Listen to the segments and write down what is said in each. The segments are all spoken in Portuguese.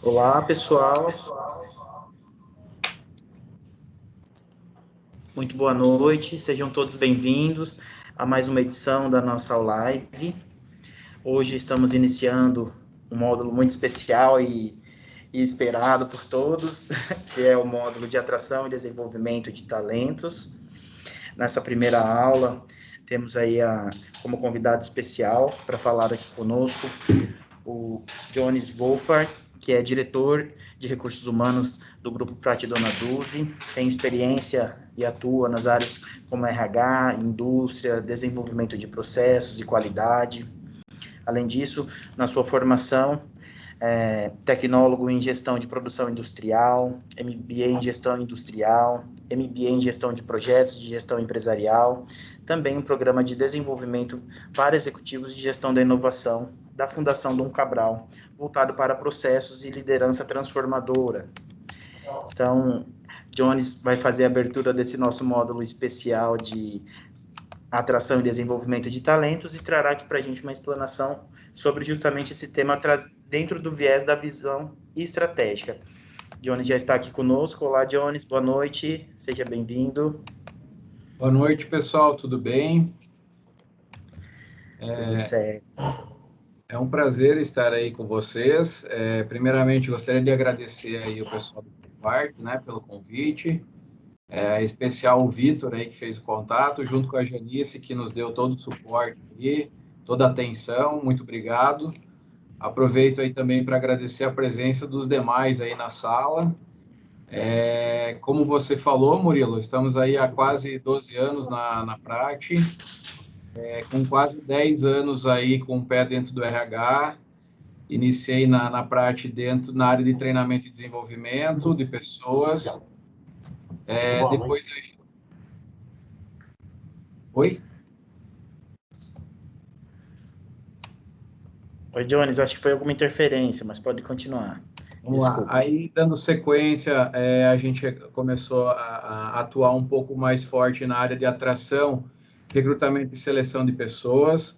Olá, pessoal. Muito boa noite. Sejam todos bem-vindos a mais uma edição da nossa live. Hoje estamos iniciando um módulo muito especial e esperado por todos, que é o módulo de atração e desenvolvimento de talentos. Nessa primeira aula, temos aí como convidado especial para falar aqui conosco o Jones Wolfart, que é diretor de recursos humanos do Grupo Prati Dona Dulce, tem experiência e atua nas áreas como RH, indústria, desenvolvimento de processos e qualidade. Além disso, na sua formação, tecnólogo em gestão de produção industrial, MBA em gestão industrial, MBA em gestão de projetos de gestão empresarial, também um programa de desenvolvimento para executivos de gestão da inovação da Fundação Dom Cabral, voltado para processos e liderança transformadora. Então, Jones vai fazer a abertura desse nosso módulo especial de atração e desenvolvimento de talentos e trará aqui para a gente uma explanação sobre justamente esse tema dentro do viés da visão estratégica. Jones já está aqui conosco. Olá, Jones, boa noite, seja bem-vindo. Boa noite, pessoal, tudo bem? Tudo certo. É um prazer estar aí com vocês. Primeiramente, gostaria de agradecer aí o pessoal do Parque, né, pelo convite. Em especial o Vitor aí que fez o contato, junto com a Janice, que nos deu todo o suporte aí, toda a atenção. Muito obrigado. Aproveito aí também para agradecer a presença dos demais aí na sala. Como você falou, Murilo, estamos aí há quase 12 anos na Prati. Com quase 10 anos aí com o pé dentro do RH, iniciei na Prati na área de treinamento e desenvolvimento de pessoas. Depois... Oi? Oi, Jones, acho que foi alguma interferência, mas pode continuar. Vamos lá. Aí, dando sequência, a gente começou a atuar um pouco mais forte na área de atração, recrutamento e seleção de pessoas.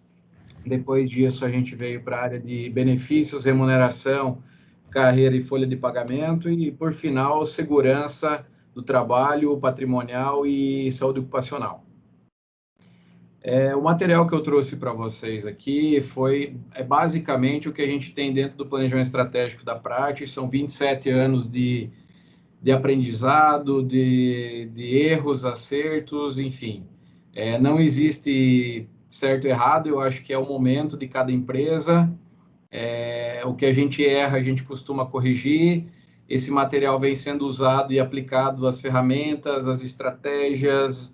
Depois disso, a gente veio para a área de benefícios, remuneração, carreira e folha de pagamento. E, por final, segurança do trabalho, patrimonial e saúde ocupacional. O material que eu trouxe para vocês aqui é basicamente o que a gente tem dentro do planejamento estratégico da Prati. São 27 anos de aprendizado, de erros, acertos, enfim. Não existe certo e errado, eu acho que é o momento de cada empresa. O que a gente erra, a gente costuma corrigir. Esse material vem sendo usado e aplicado às ferramentas, às estratégias,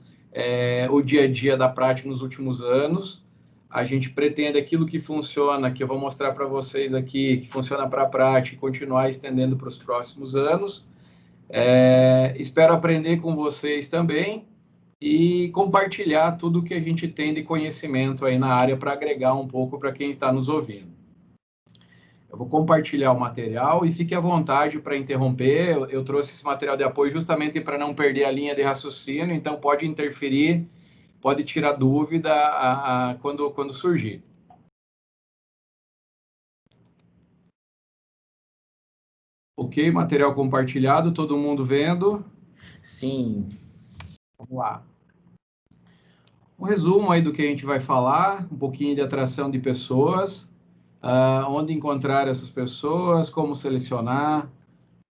o dia a dia da prática nos últimos anos. A gente pretende aquilo que funciona, que eu vou mostrar para vocês aqui, que funciona para a prática, continuar estendendo para os próximos anos. Espero aprender com vocês também e compartilhar tudo que a gente tem de conhecimento aí na área para agregar um pouco para quem está nos ouvindo. Eu vou compartilhar o material e fique à vontade para interromper. Eu trouxe esse material de apoio justamente para não perder a linha de raciocínio, então pode interferir, pode tirar dúvida quando surgir. Ok, material compartilhado, todo mundo vendo? Sim. Vamos lá. Um resumo aí do que a gente vai falar, um pouquinho de atração de pessoas, onde encontrar essas pessoas, como selecionar,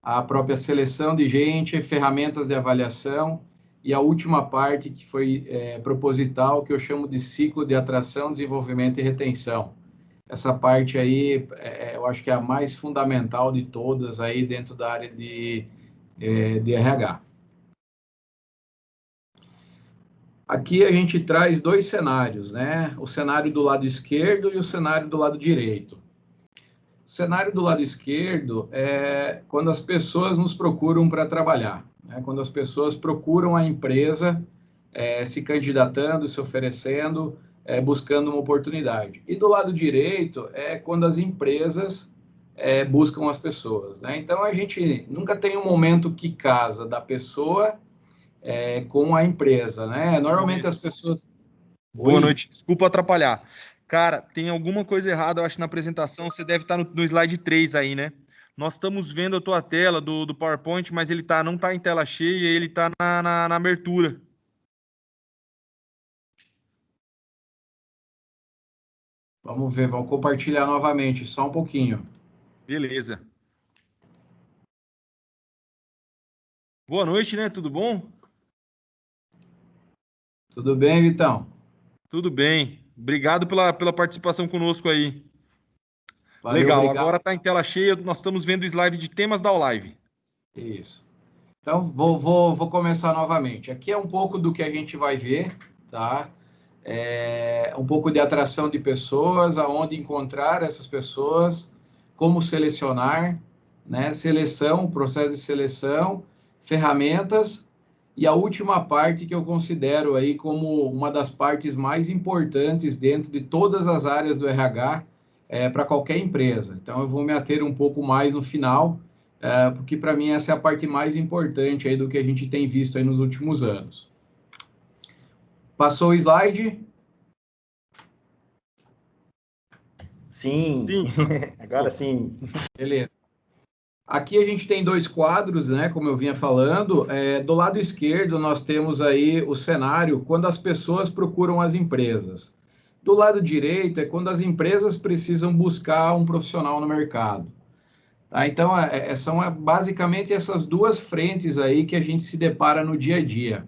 a própria seleção de gente, ferramentas de avaliação e a última parte que foi proposital, que eu chamo de ciclo de atração, desenvolvimento e retenção. Essa parte aí, eu acho que é a mais fundamental de todas aí dentro da área de RH. Aqui a gente traz dois cenários, né? O cenário do lado esquerdo e o cenário do lado direito. O cenário do lado esquerdo é quando as pessoas nos procuram para trabalhar, né? Quando as pessoas procuram a empresa se candidatando, se oferecendo, buscando uma oportunidade. E do lado direito é quando as empresas buscam as pessoas, né? Então, a gente nunca tem um momento que casa da pessoa com a empresa, né? Normalmente as pessoas... Boa noite, desculpa atrapalhar. Cara, tem alguma coisa errada, eu acho, na apresentação. Você deve estar no slide 3 aí, né? Nós estamos vendo a tua tela do PowerPoint, mas ele não está em tela cheia, ele está na abertura. Vamos ver, vamos compartilhar novamente, só um pouquinho. Beleza. Boa noite, né? Tudo bom? Tudo bem, Vitão? Tudo bem. Obrigado pela participação conosco aí. Valeu, Legal, obrigado. agora está em tela cheia, nós estamos vendo o slide de temas da live. Isso. Então, vou começar novamente. Aqui é um pouco do que a gente vai ver, tá? Um pouco de atração de pessoas, aonde encontrar essas pessoas, como selecionar, né? Seleção, processo de seleção, ferramentas, e a última parte que eu considero aí como uma das partes mais importantes dentro de todas as áreas do RH, para qualquer empresa. Então, eu vou me ater um pouco mais no final, porque para mim essa é a parte mais importante aí do que a gente tem visto aí nos últimos anos. Passou o slide? Sim, agora sim. Beleza. Aqui a gente tem dois quadros, né, como eu vinha falando. Do lado esquerdo nós temos aí o cenário quando as pessoas procuram as empresas. Do lado direito é quando as empresas precisam buscar um profissional no mercado. Tá? Então, são basicamente essas duas frentes aí que a gente se depara no dia a dia,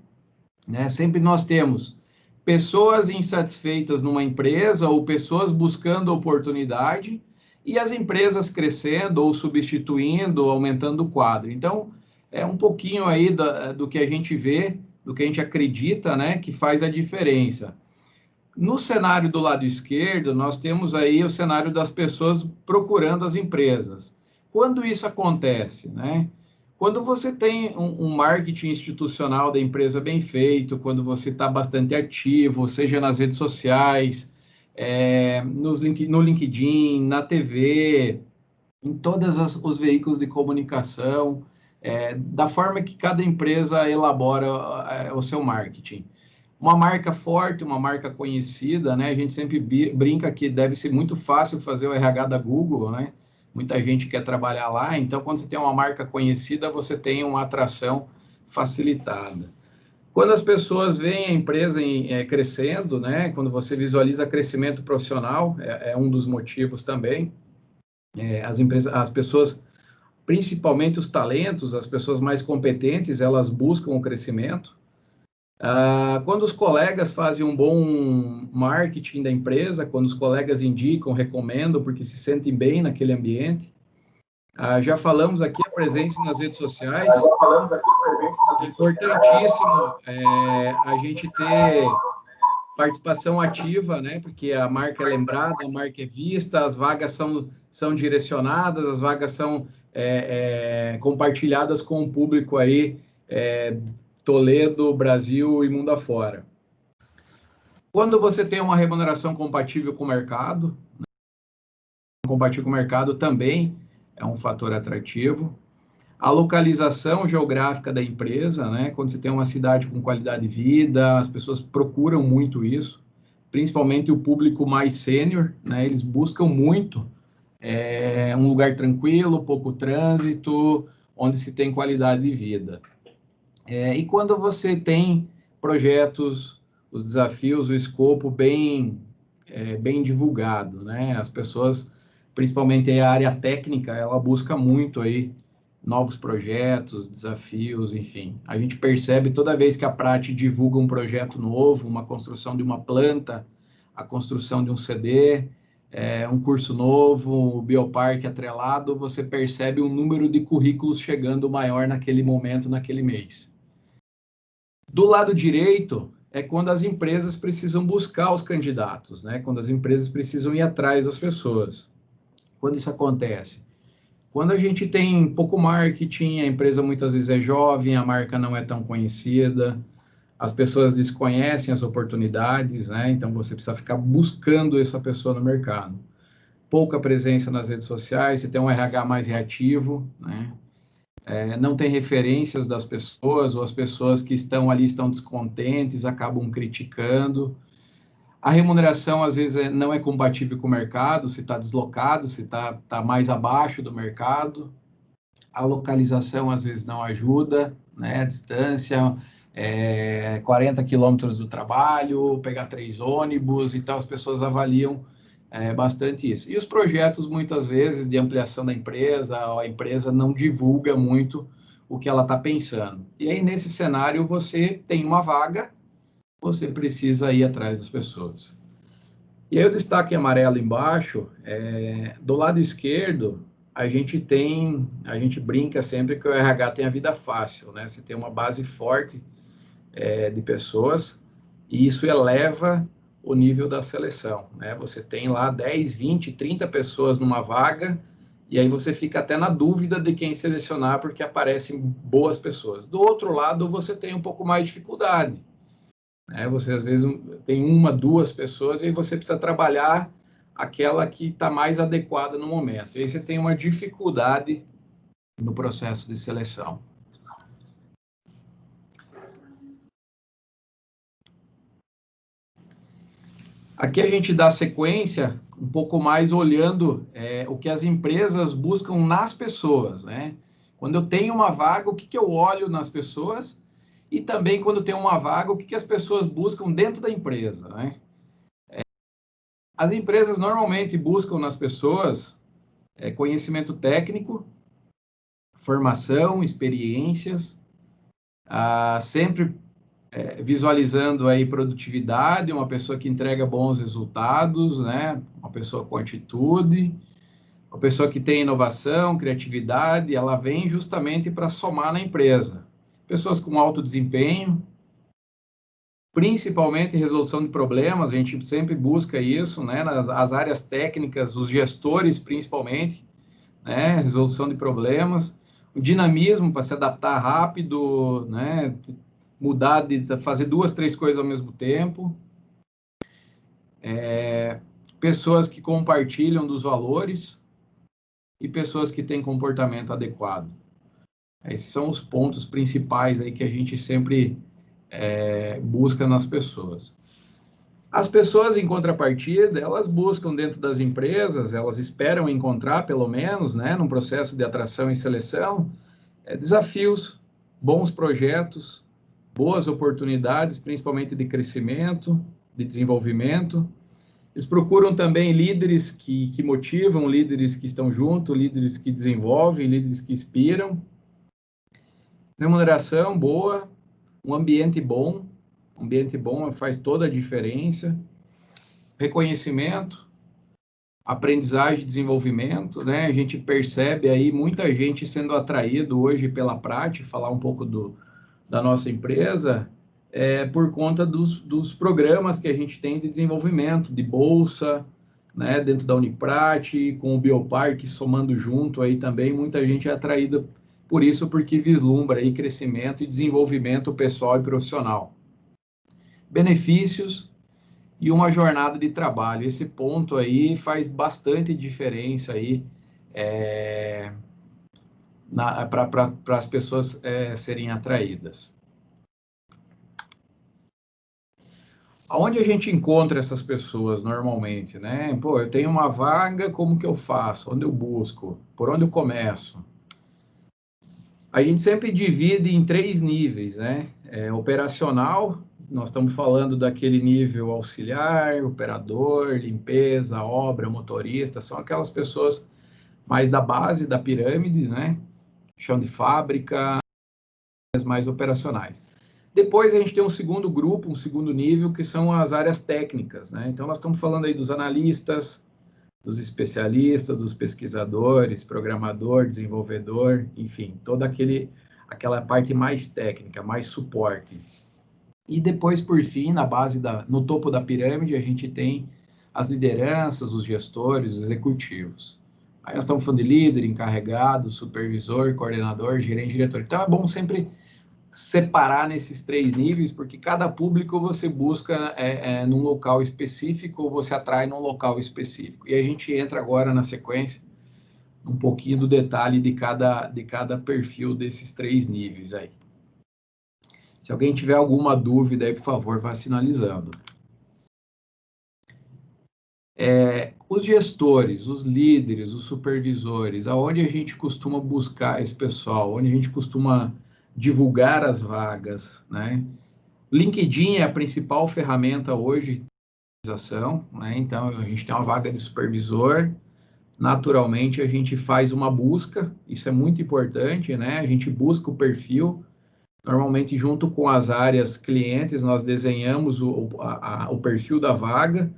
né? Sempre nós temos pessoas insatisfeitas numa empresa ou pessoas buscando oportunidade e as empresas crescendo ou substituindo, ou aumentando o quadro. Então, é um pouquinho aí do que a gente vê, do que a gente acredita, né, que faz a diferença. No cenário do lado esquerdo, nós temos aí o cenário das pessoas procurando as empresas. Quando isso acontece, né? Quando você tem um marketing institucional da empresa bem feito, quando você está bastante ativo, seja nas redes sociais, no LinkedIn, na TV, em todos os veículos de comunicação, da forma que cada empresa elabora o seu marketing. Uma marca forte, uma marca conhecida, né? A gente sempre brinca que deve ser muito fácil fazer o RH da Google, né? Muita gente quer trabalhar lá, então quando você tem uma marca conhecida, você tem uma atração facilitada. Quando as pessoas veem a empresa crescendo, né? Quando você visualiza crescimento profissional, é um dos motivos também. As pessoas, principalmente os talentos, as pessoas mais competentes, elas buscam o crescimento. Quando os colegas fazem um bom marketing da empresa, quando os colegas indicam, recomendam, porque se sentem bem naquele ambiente. Já falamos aqui a presença nas redes sociais. É importantíssimo a gente ter participação ativa, né? Porque a marca é lembrada, a marca é vista, as vagas são direcionadas, as vagas são compartilhadas com o público aí, Toledo, Brasil e mundo afora. Quando você tem uma remuneração compatível com o mercado, também é um fator atrativo. A localização geográfica da empresa, né? Quando você tem uma cidade com qualidade de vida, as pessoas procuram muito isso, principalmente o público mais sênior, né? Eles buscam muito um lugar tranquilo, pouco trânsito, onde se tem qualidade de vida. E quando você tem projetos, os desafios, o escopo bem divulgado, né? As pessoas, principalmente a área técnica, ela busca muito aí novos projetos, desafios, enfim. A gente percebe toda vez que a Prati divulga um projeto novo, uma construção de uma planta, a construção de um CD, um curso novo, o bioparque atrelado, você percebe um número de currículos chegando maior naquele momento, naquele mês. Do lado direito é quando as empresas precisam buscar os candidatos, né? Quando as empresas precisam ir atrás das pessoas. Quando isso acontece? Quando a gente tem pouco marketing, a empresa muitas vezes é jovem, a marca não é tão conhecida, as pessoas desconhecem as oportunidades, né? Então você precisa ficar buscando essa pessoa no mercado. Pouca presença nas redes sociais, você tem um RH mais reativo, né? Não tem referências das pessoas, ou as pessoas que estão ali estão descontentes, acabam criticando. A remuneração, às vezes, não é compatível com o mercado, se está deslocado, se está mais abaixo do mercado. A localização, às vezes, não ajuda, né? A distância, 40 quilômetros do trabalho, pegar 3 ônibus, então as pessoas avaliam bastante isso. E os projetos, muitas vezes, de ampliação da empresa, a empresa não divulga muito o que ela está pensando. E aí, nesse cenário, você tem uma vaga, você precisa ir atrás das pessoas. E aí o destaque amarelo embaixo, do lado esquerdo, a gente brinca sempre que o RH tem a vida fácil, né? Você tem uma base forte de pessoas e isso eleva o nível da seleção, né? Você tem lá 10, 20, 30 pessoas numa vaga e aí você fica até na dúvida de quem selecionar porque aparecem boas pessoas. Do outro lado, você tem um pouco mais de dificuldade. Você, às vezes, tem 1, 2 pessoas e aí você precisa trabalhar aquela que está mais adequada no momento. E aí você tem uma dificuldade no processo de seleção. Aqui a gente dá sequência um pouco mais olhando o que as empresas buscam nas pessoas, né? Quando eu tenho uma vaga, o que eu olho nas pessoas? E também, quando tem uma vaga, o que as pessoas buscam dentro da empresa, né? As empresas normalmente buscam nas pessoas conhecimento técnico, formação, experiências, sempre visualizando aí produtividade, uma pessoa que entrega bons resultados, né? Uma pessoa com atitude, uma pessoa que tem inovação, criatividade, ela vem justamente para somar na empresa. Pessoas com alto desempenho, principalmente resolução de problemas, a gente sempre busca isso, né? Nas áreas técnicas, os gestores principalmente, né? Resolução de problemas, o dinamismo para se adaptar rápido, né? Mudar de fazer 2, 3 coisas ao mesmo tempo, pessoas que compartilham dos valores e pessoas que têm comportamento adequado. Esses são os pontos principais aí que a gente sempre busca nas pessoas. As pessoas, em contrapartida, elas buscam dentro das empresas, elas esperam encontrar, pelo menos, né, num processo de atração e seleção, desafios, bons projetos, boas oportunidades, principalmente de crescimento, de desenvolvimento. Eles procuram também líderes que motivam, líderes que estão juntos, líderes que desenvolvem, líderes que inspiram. Remuneração boa, um ambiente bom faz toda a diferença. Reconhecimento, aprendizagem e desenvolvimento, né? A gente percebe aí muita gente sendo atraído hoje pela prática, falar um pouco da nossa empresa, por conta dos programas que a gente tem de desenvolvimento, de bolsa, né, dentro da Uniprat, com o Bioparque somando junto aí também, muita gente é atraída por isso, porque vislumbra aí crescimento e desenvolvimento pessoal e profissional. Benefícios e uma jornada de trabalho. Esse ponto aí faz bastante diferença aí para as pessoas serem atraídas. Aonde a gente encontra essas pessoas normalmente, né? Pô, eu tenho uma vaga, como que eu faço? Onde eu busco? Por onde eu começo? A gente sempre divide em 3 níveis, né? Operacional, nós estamos falando daquele nível auxiliar, operador, limpeza, obra, motorista, são aquelas pessoas mais da base da pirâmide, né? Chão de fábrica, mais operacionais. Depois a gente tem um segundo grupo, um segundo nível, que são as áreas técnicas, né? Então nós estamos falando aí dos analistas, dos especialistas, dos pesquisadores, programador, desenvolvedor, enfim, toda aquela parte mais técnica, mais suporte. E depois, por fim, no topo da pirâmide, a gente tem as lideranças, os gestores, os executivos. Aí nós estamos falando de líder, encarregado, supervisor, coordenador, gerente, diretor. Então é bom sempre separar nesses 3 níveis, porque cada público você busca num local específico ou você atrai num local específico. E a gente entra agora na sequência um pouquinho do detalhe de cada perfil desses 3 níveis aí. Se alguém tiver alguma dúvida aí, por favor, vá sinalizando. Os gestores, os líderes, os supervisores, aonde a gente costuma buscar esse pessoal, onde a gente costuma divulgar as vagas, né? LinkedIn é a principal ferramenta hoje de organização, né? Então, a gente tem uma vaga de supervisor, naturalmente a gente faz uma busca, isso é muito importante, né? A gente busca o perfil, normalmente junto com as áreas clientes, nós desenhamos o perfil da vaga,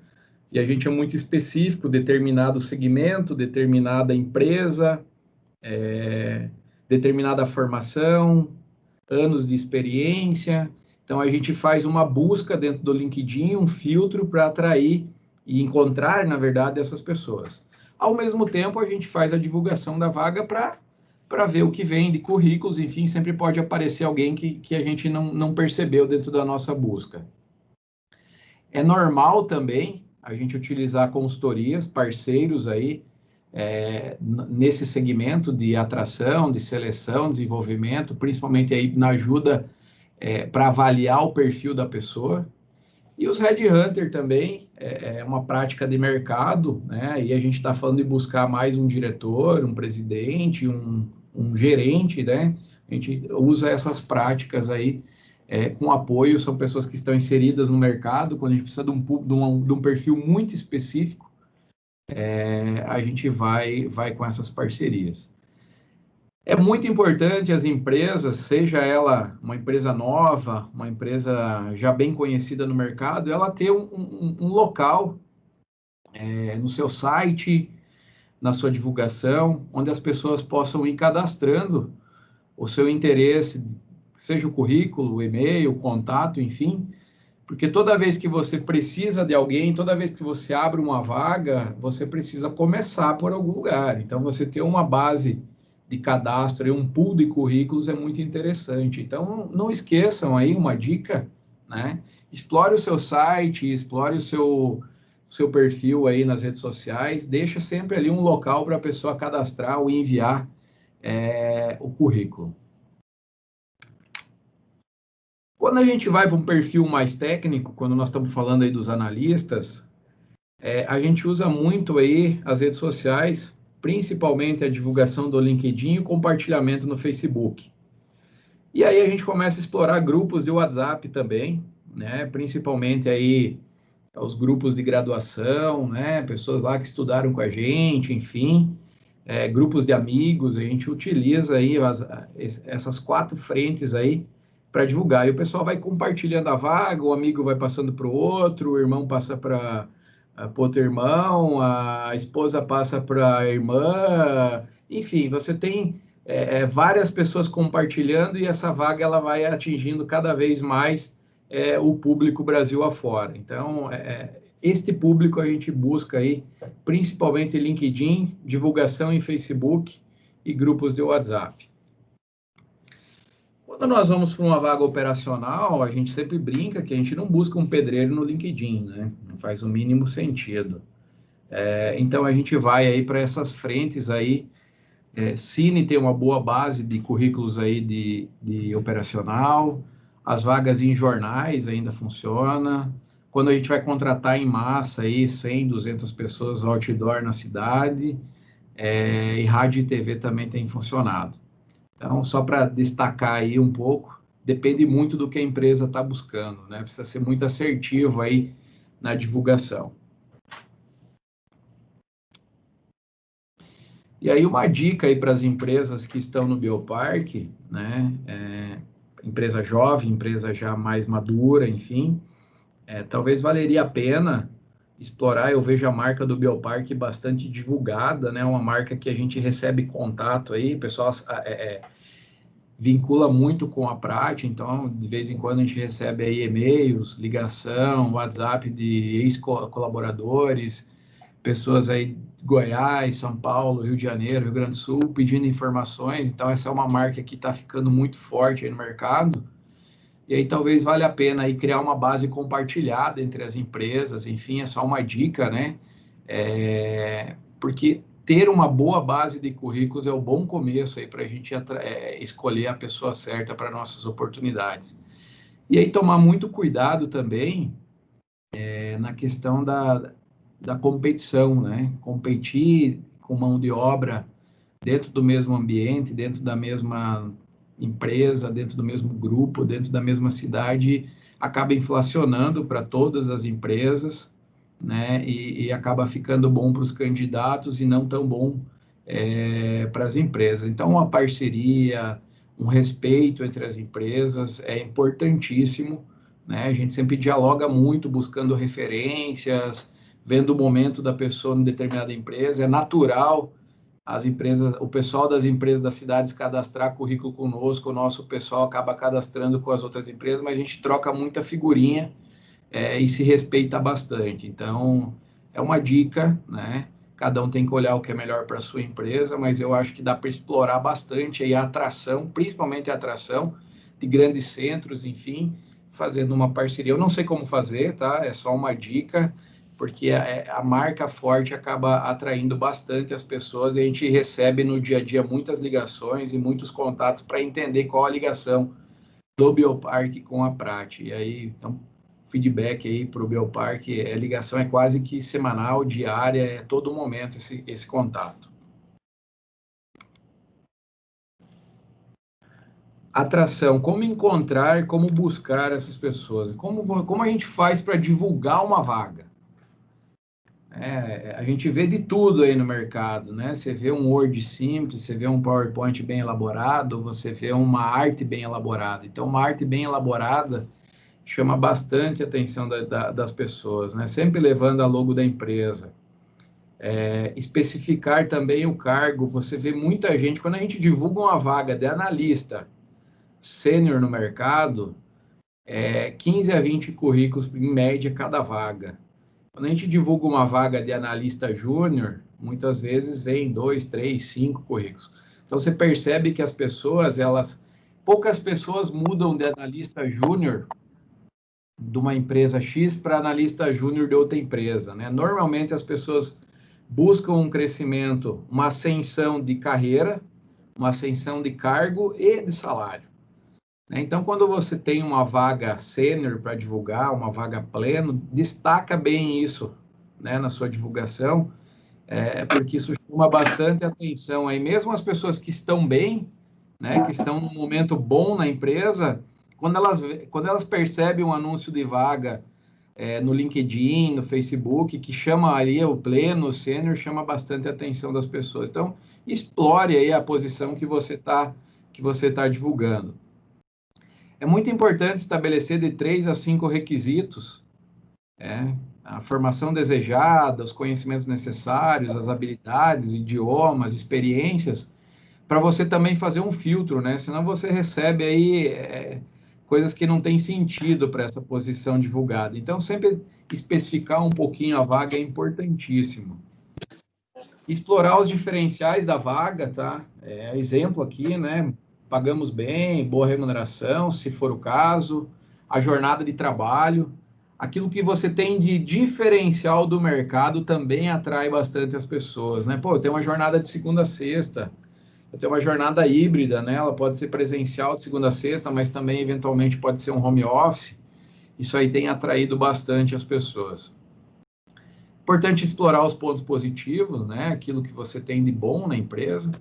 e a gente é muito específico, determinado segmento, determinada empresa, determinada formação, anos de experiência. Então, a gente faz uma busca dentro do LinkedIn, um filtro para atrair e encontrar, na verdade, essas pessoas. Ao mesmo tempo, a gente faz a divulgação da vaga para ver o que vem de currículos, enfim, sempre pode aparecer alguém que a gente não percebeu dentro da nossa busca. É normal também a gente utilizar consultorias, parceiros aí, nesse segmento de atração, de seleção, desenvolvimento, principalmente aí na ajuda para avaliar o perfil da pessoa. E os headhunter também é uma prática de mercado, né? E a gente está falando de buscar mais um diretor, um presidente, um gerente, né? A gente usa essas práticas aí com apoio, são pessoas que estão inseridas no mercado, quando a gente precisa de um perfil muito específico, a gente vai com essas parcerias. É muito importante as empresas, seja ela uma empresa nova, uma empresa já bem conhecida no mercado, ela ter um local no seu site, na sua divulgação, onde as pessoas possam ir cadastrando o seu interesse, seja o currículo, o e-mail, o contato, enfim, porque toda vez que você precisa de alguém, toda vez que você abre uma vaga, você precisa começar por algum lugar. Então, você ter uma base de cadastro e um pool de currículos é muito interessante. Então, não esqueçam aí uma dica, né? Explore o seu site, explore o seu perfil aí nas redes sociais, deixa sempre ali um local para a pessoa cadastrar ou enviar o currículo. Quando a gente vai para um perfil mais técnico, quando nós estamos falando aí dos analistas, a gente usa muito aí as redes sociais, principalmente a divulgação do LinkedIn e o compartilhamento no Facebook. E aí a gente começa a explorar grupos de WhatsApp também, né? Principalmente aí os grupos de graduação, né? Pessoas lá que estudaram com a gente, enfim, grupos de amigos, a gente utiliza aí essas 4 frentes aí para divulgar. E o pessoal vai compartilhando a vaga, o amigo vai passando para o outro, o irmão passa para outro irmão, a esposa passa para a irmã, enfim, você tem várias pessoas compartilhando e essa vaga ela vai atingindo cada vez mais o público Brasil afora. Então, este público a gente busca aí, principalmente LinkedIn, divulgação em Facebook e grupos de WhatsApp. Quando nós vamos para uma vaga operacional, a gente sempre brinca que a gente não busca um pedreiro no LinkedIn, né? Não faz o mínimo sentido. Então, a gente vai aí para essas frentes aí. Cine tem uma boa base de currículos aí de operacional, as vagas em jornais ainda funciona. Quando a gente vai contratar em massa aí 100, 200 pessoas outdoor na cidade, e rádio e TV também tem funcionado. Então, só para destacar aí um pouco, depende muito do que a empresa está buscando, né? Precisa ser muito assertivo aí na divulgação. E aí uma dica aí para as empresas que estão no Bioparque, né? Empresa jovem, empresa já mais madura, enfim, talvez valeria a pena explorar. Eu vejo a marca do Bioparque bastante divulgada, né? Uma marca que a gente recebe contato aí, o pessoal vincula muito com a prática, então de vez em quando a gente recebe aí e-mails, ligação, WhatsApp de ex-colaboradores, pessoas aí de Goiás, São Paulo, Rio de Janeiro, Rio Grande do Sul, pedindo informações. Então essa é uma marca que está ficando muito forte aí no mercado, e aí talvez valha a pena aí criar uma base compartilhada entre as empresas, enfim, é só uma dica, né? Porque ter uma boa base de currículos é um bom começo aí para a gente escolher a pessoa certa para nossas oportunidades. E aí tomar muito cuidado também na questão da competição, né? Competir com mão de obra dentro do mesmo ambiente, dentro da mesma empresa, dentro do mesmo grupo, dentro da mesma cidade, acaba inflacionando para todas as empresas, né? E acaba ficando bom para os candidatos e não tão bom para as empresas. Então, uma parceria, um respeito entre as empresas é importantíssimo, né? A gente sempre dialoga muito, buscando referências, vendo o momento da pessoa em determinada empresa. É natural as empresas, o pessoal das empresas das cidades cadastrar currículo conosco, o nosso pessoal acaba cadastrando com as outras empresas, mas a gente troca muita figurinha e se respeita bastante. Então, é uma dica, né? Cada um tem que olhar o que é melhor para a sua empresa, mas eu acho que dá para explorar bastante aí a atração, principalmente a atração de grandes centros, enfim, fazendo uma parceria. Eu não sei como fazer, tá? É só uma dica, porque a marca forte acaba atraindo bastante as pessoas e a gente recebe no dia a dia muitas ligações e muitos contatos para entender qual a ligação do Bioparque com a Prati. E aí, então, feedback aí para o Bioparque, a ligação é quase que semanal, diária, é todo momento esse contato. Atração, como encontrar, como buscar essas pessoas? Como a gente faz para divulgar uma vaga? A gente vê de tudo aí no mercado, né? Você vê um Word simples, você vê um PowerPoint bem elaborado, você vê uma arte bem elaborada. Então, uma arte bem elaborada chama bastante a atenção das pessoas, né? Sempre levando a logo da empresa. Especificar também o cargo. Você vê muita gente, quando a gente divulga uma vaga de analista sênior no mercado, 15 a 20 currículos em média cada vaga. Quando a gente divulga uma vaga de analista júnior, muitas vezes vem 2, 3, 5 currículos. Então, você percebe que as pessoas, poucas pessoas mudam de analista júnior de uma empresa X para analista júnior de outra empresa, né? Normalmente, as pessoas buscam um crescimento, uma ascensão de carreira, uma ascensão de cargo e de salário. Então, quando você tem uma vaga sênior para divulgar, uma vaga pleno, destaca bem isso, né, na sua divulgação, porque isso chama bastante atenção. Aí mesmo as pessoas que estão bem, né, que estão num momento bom na empresa, quando elas percebem um anúncio de vaga no LinkedIn, no Facebook, que chama ali o pleno, o sênior, chama bastante a atenção das pessoas. Então, explore aí a posição que você tá divulgando. É muito importante estabelecer de 3 a 5 requisitos, a formação desejada, os conhecimentos necessários, as habilidades, idiomas, experiências, para você também fazer um filtro, né? Senão você recebe aí coisas que não têm sentido para essa posição divulgada. Então, sempre especificar um pouquinho a vaga é importantíssimo. Explorar os diferenciais da vaga, tá? Exemplo aqui, né? Pagamos bem, boa remuneração, se for o caso, a jornada de trabalho, aquilo que você tem de diferencial do mercado também atrai bastante as pessoas, né? Pô, eu tenho uma jornada de segunda a sexta, eu tenho uma jornada híbrida, né? Ela pode ser presencial de segunda a sexta, mas também eventualmente pode ser um home office. Isso aí tem atraído bastante as pessoas. Importante explorar os pontos positivos, né? Aquilo que você tem de bom na empresa.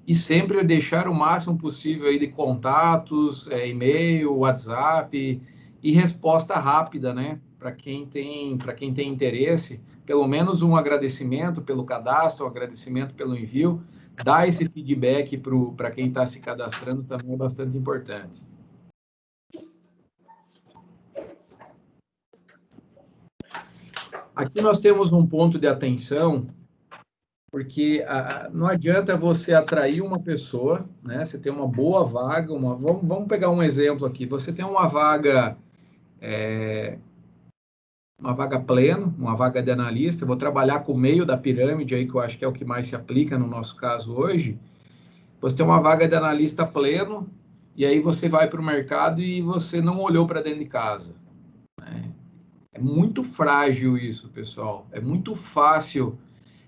E sempre deixar o máximo possível aí de contatos, e-mail, WhatsApp e resposta rápida, né? Para quem tem interesse, pelo menos um agradecimento pelo cadastro, um agradecimento pelo envio, dar esse feedback para quem está se cadastrando também é bastante importante. Aqui nós temos um ponto de atenção, porque não adianta você atrair uma pessoa, né? Você tem uma boa vaga, vamos pegar um exemplo aqui. Você tem uma vaga pleno, uma vaga de analista. Eu vou trabalhar com o meio da pirâmide aí, que eu acho que é o que mais se aplica no nosso caso hoje. Você tem uma vaga de analista pleno, e aí você vai para o mercado e você não olhou para dentro de casa, né? É muito frágil isso, pessoal. É muito fácil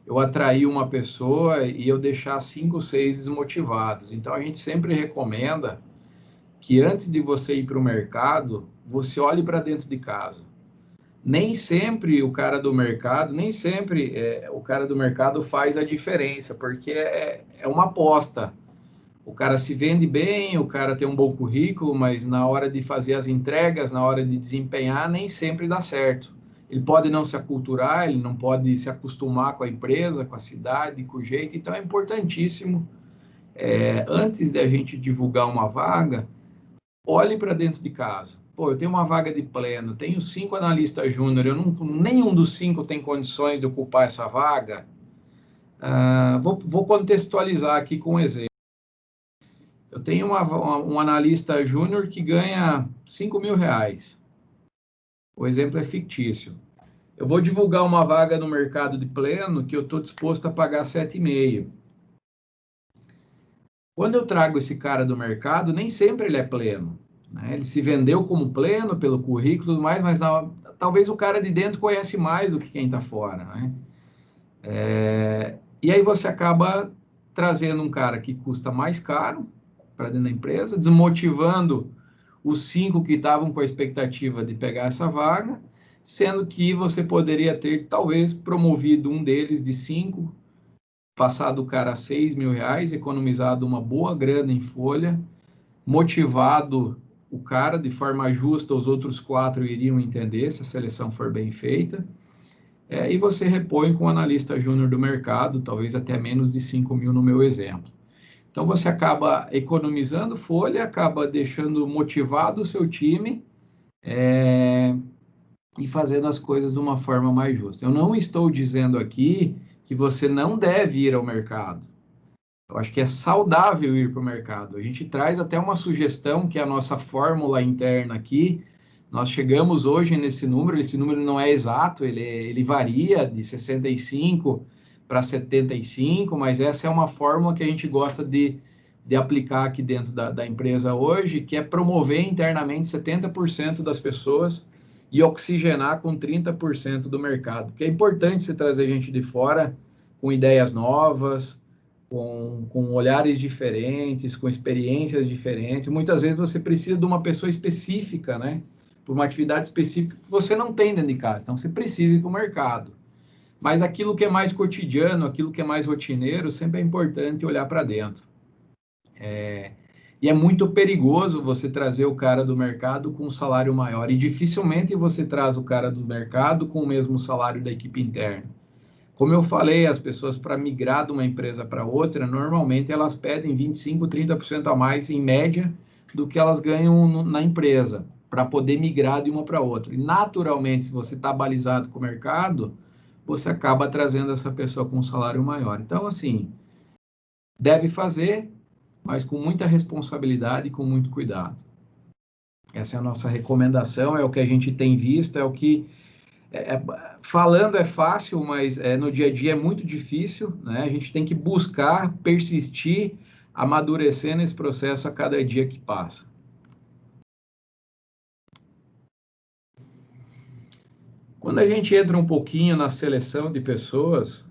eu atrair uma pessoa e eu deixar 5, 6 desmotivados. Então, a gente sempre recomenda que antes de você ir para o mercado, você olhe para dentro de casa. nem sempre o cara do mercado, o cara do mercado faz a diferença, porque é uma aposta. O cara se vende bem, o cara tem um bom currículo, mas na hora de fazer as entregas, na hora de desempenhar, nem sempre dá certo. Ele pode não se aculturar, ele não pode se acostumar com a empresa, com a cidade, com o jeito. Então é importantíssimo, antes de a gente divulgar uma vaga, olhe para dentro de casa. Pô, eu tenho uma vaga de pleno, tenho 5 analistas júnior, nenhum dos 5 tem condições de ocupar essa vaga. Vou contextualizar aqui com um exemplo. Eu tenho um analista júnior que ganha R$ 5.000. O exemplo é fictício. Eu vou divulgar uma vaga no mercado de pleno que eu estou disposto a pagar 7,5. Quando eu trago esse cara do mercado, nem sempre ele é pleno, né? Ele se vendeu como pleno pelo currículo e tudo mais, mas talvez o cara de dentro conhece mais do que quem está fora, né? E aí você acaba trazendo um cara que custa mais caro para dentro da empresa, desmotivando os 5 que estavam com a expectativa de pegar essa vaga, sendo que você poderia ter, talvez, promovido um deles de 5, passado o cara a R$ 6.000, economizado uma boa grana em folha, motivado o cara de forma justa, os outros 4 iriam entender se a seleção for bem feita, e você repõe com o analista júnior do mercado, talvez até menos de 5.000 no meu exemplo. Então, você acaba economizando folha, acaba deixando motivado o seu time e fazendo as coisas de uma forma mais justa. Eu não estou dizendo aqui que você não deve ir ao mercado. Eu acho que é saudável ir para o mercado. A gente traz até uma sugestão, que é a nossa fórmula interna aqui. Nós chegamos hoje nesse número, esse número não é exato, ele varia de 65 para 75, mas essa é uma fórmula que a gente gosta de aplicar aqui dentro da empresa hoje, que é promover internamente 70% das pessoas e oxigenar com 30% do mercado. Porque é importante você trazer gente de fora com ideias novas, com olhares diferentes, com experiências diferentes. Muitas vezes você precisa de uma pessoa específica, né? Por uma atividade específica que você não tem dentro de casa. Então, você precisa ir para o mercado. Mas aquilo que é mais cotidiano, aquilo que é mais rotineiro, sempre é importante olhar para dentro. E é muito perigoso você trazer o cara do mercado com um salário maior. E dificilmente você traz o cara do mercado com o mesmo salário da equipe interna. Como eu falei, as pessoas, para migrar de uma empresa para outra, normalmente elas pedem 25%, 30% a mais, em média, do que elas ganham na empresa, para poder migrar de uma para outra. E, naturalmente, se você está balizado com o mercado, você acaba trazendo essa pessoa com um salário maior. Então, assim, deve fazer, mas com muita responsabilidade e com muito cuidado. Essa é a nossa recomendação, é o que a gente tem visto, é o que... falando é fácil, mas no dia a dia é muito difícil, né? A gente tem que buscar, persistir, amadurecer nesse processo a cada dia que passa. Quando a gente entra um pouquinho na seleção de pessoas,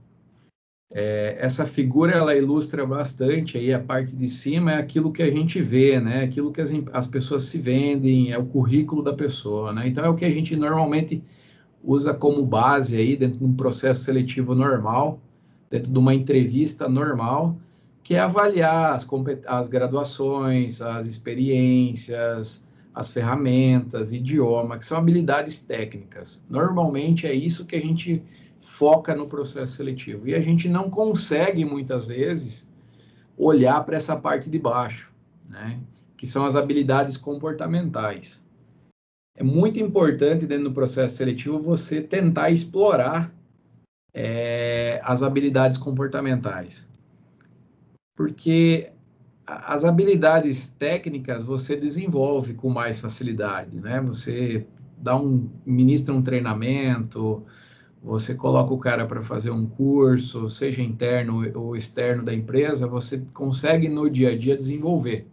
essa figura ela ilustra bastante, aí a parte de cima é aquilo que a gente vê, né? Aquilo que as pessoas se vendem, é o currículo da pessoa, né? Então é o que a gente normalmente usa como base aí dentro de um processo seletivo normal, dentro de uma entrevista normal, que é avaliar as graduações, as experiências, as ferramentas, idioma, que são habilidades técnicas. Normalmente é isso que a gente foca no processo seletivo. E a gente não consegue, muitas vezes, olhar para essa parte de baixo, né? Que são as habilidades comportamentais. É muito importante, dentro do processo seletivo, você tentar explorar as habilidades comportamentais. Porque as habilidades técnicas você desenvolve com mais facilidade, né? Você ministra um treinamento, você coloca o cara para fazer um curso, seja interno ou externo da empresa, você consegue no dia a dia desenvolver.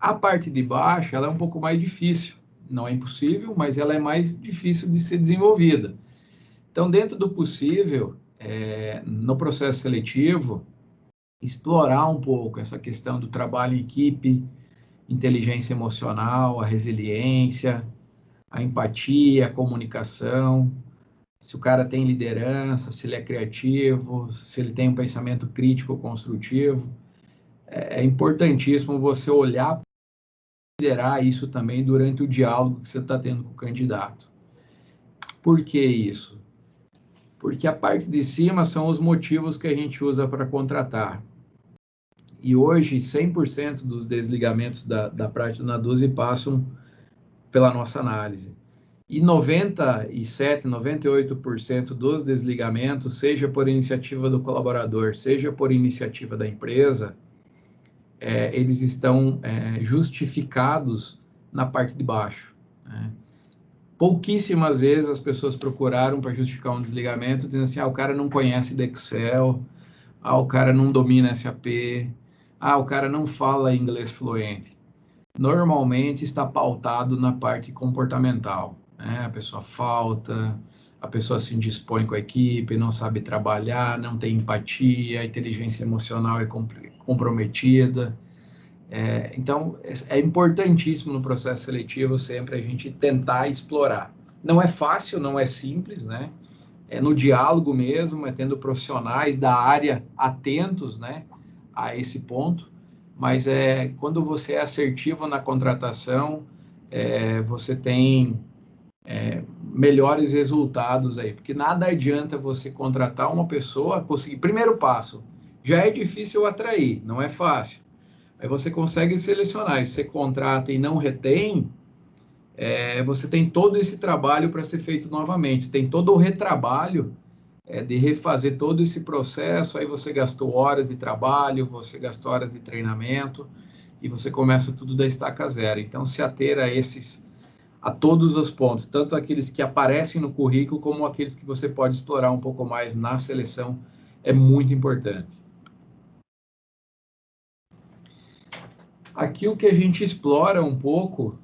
A parte de baixo, ela é um pouco mais difícil. Não é impossível, mas ela é mais difícil de ser desenvolvida. Então, dentro do possível, no processo seletivo, explorar um pouco essa questão do trabalho em equipe, inteligência emocional, a resiliência, a empatia, a comunicação, se o cara tem liderança, se ele é criativo, se ele tem um pensamento crítico construtivo. É importantíssimo você olhar e liderar isso também durante o diálogo que você está tendo com o candidato. Por que isso? Porque a parte de cima são os motivos que a gente usa para contratar. E hoje, 100% dos desligamentos da prática do NADUSE passam pela nossa análise. E 97%, 98% dos desligamentos, seja por iniciativa do colaborador, seja por iniciativa da empresa, eles estão justificados na parte de baixo, né? Pouquíssimas vezes as pessoas procuraram para justificar um desligamento, dizendo assim, o cara não conhece do Excel, o cara não domina SAP, o cara não fala inglês fluente. Normalmente está pautado na parte comportamental, né? A pessoa falta, a pessoa se indispõe com a equipe, não sabe trabalhar, não tem empatia, a inteligência emocional é comprometida. Então, é importantíssimo no processo seletivo sempre a gente tentar explorar. Não é fácil, não é simples, né? É no diálogo mesmo, é tendo profissionais da área atentos, né, a esse ponto, mas quando você é assertivo na contratação, você tem melhores resultados aí, porque nada adianta você contratar uma pessoa, conseguir, primeiro passo, já é difícil atrair, não é fácil. Aí você consegue selecionar, se você contrata e não retém, você tem todo esse trabalho para ser feito novamente, você tem todo o retrabalho de refazer todo esse processo, aí você gastou horas de trabalho, você gastou horas de treinamento, e você começa tudo da estaca zero. Então, se ater a todos os pontos, tanto aqueles que aparecem no currículo, como aqueles que você pode explorar um pouco mais na seleção, é muito importante. Aqui o que a gente explora um pouco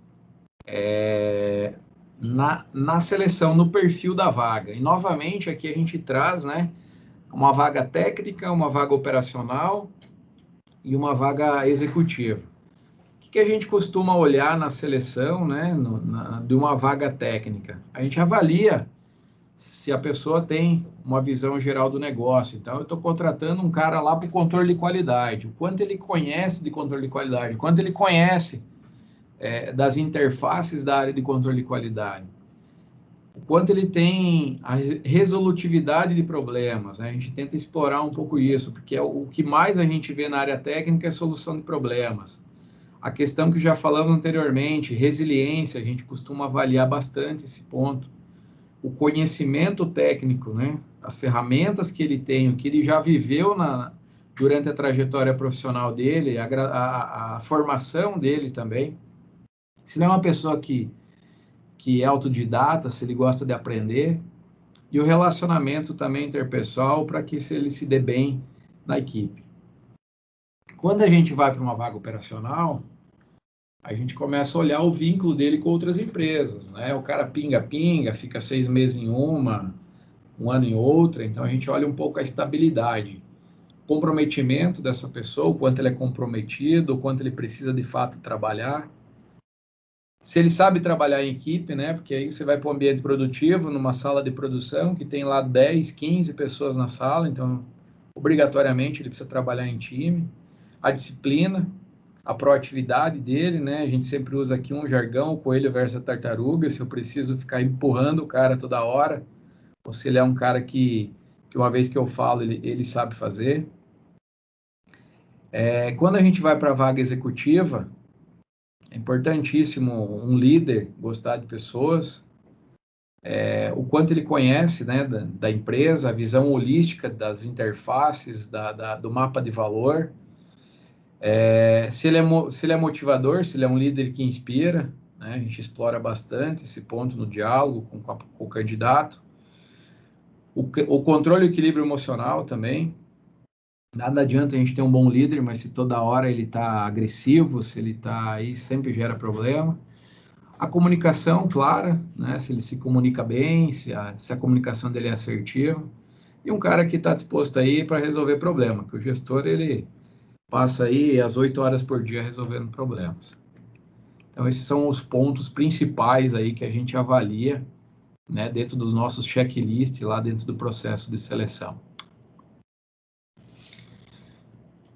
na seleção, no perfil da vaga. E, novamente, aqui a gente traz, né, uma vaga técnica, uma vaga operacional e uma vaga executiva. O que a gente costuma olhar na seleção, né, de uma vaga técnica? A gente avalia se a pessoa tem uma visão geral do negócio. Então, eu estou contratando um cara lá para o controle de qualidade. O quanto ele conhece de controle de qualidade, o quanto ele conhece das interfaces da área de controle de qualidade, o quanto ele tem a resolutividade de problemas, né? A gente tenta explorar um pouco isso, porque o que mais a gente vê na área técnica é solução de problemas. A questão que já falamos anteriormente, resiliência, a gente costuma avaliar bastante esse ponto. O conhecimento técnico, né? As ferramentas que ele tem, o que ele já viveu durante a trajetória profissional dele, a formação dele também. Se ele é uma pessoa que é autodidata, se ele gosta de aprender, e o relacionamento também interpessoal para que ele se dê bem na equipe. Quando a gente vai para uma vaga operacional, a gente começa a olhar o vínculo dele com outras empresas, né? O cara pinga-pinga, fica 6 meses em uma, 1 ano em outra, então a gente olha um pouco a estabilidade, comprometimento dessa pessoa, o quanto ele é comprometido, o quanto ele precisa de fato trabalhar. Se ele sabe trabalhar em equipe, né? Porque aí você vai para um ambiente produtivo, numa sala de produção, que tem lá 10, 15 pessoas na sala, então, obrigatoriamente, ele precisa trabalhar em time. A disciplina, a proatividade dele, né? A gente sempre usa aqui um jargão, o coelho versus a tartaruga, se eu preciso ficar empurrando o cara toda hora, ou se ele é um cara que uma vez que eu falo, ele sabe fazer. Quando a gente vai para a vaga executiva, é importantíssimo um líder gostar de pessoas, o quanto ele conhece, né, da empresa, a visão holística das interfaces, do mapa de valor, se ele é motivador, se ele é um líder que inspira, né, a gente explora bastante esse ponto no diálogo com o candidato. O controle e equilíbrio emocional também. Nada adianta a gente ter um bom líder, mas se toda hora ele está agressivo, se ele está aí, sempre gera problema. A comunicação clara, né? Se ele se comunica bem, se a comunicação dele é assertiva. E um cara que está disposto aí para resolver problema, que o gestor, ele passa aí as 8 horas por dia resolvendo problemas. Então, esses são os pontos principais aí que a gente avalia, né, dentro dos nossos checklists, lá dentro do processo de seleção.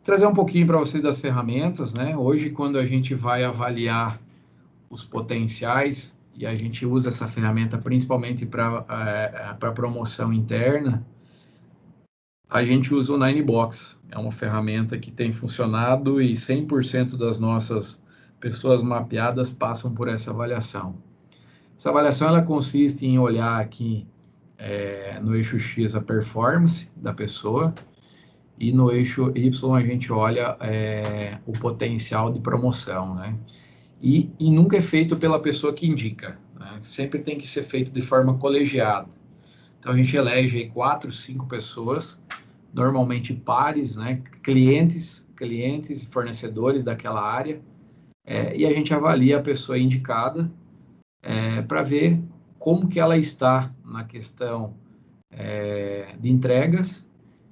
Trazer um pouquinho para vocês das ferramentas, né? Hoje, quando a gente vai avaliar os potenciais, e a gente usa essa ferramenta principalmente para promoção interna, a gente usa o Ninebox. É uma ferramenta que tem funcionado e 100% das nossas pessoas mapeadas passam por essa avaliação. Essa avaliação ela consiste em olhar aqui no eixo X a performance da pessoa e no eixo Y a gente olha o potencial de promoção, né? E nunca é feito pela pessoa que indica, né? Sempre tem que ser feito de forma colegiada. Então a gente elege aí 4, 5 pessoas, normalmente pares, né? Clientes e fornecedores daquela área, e a gente avalia a pessoa indicada para ver como que ela está na questão de entregas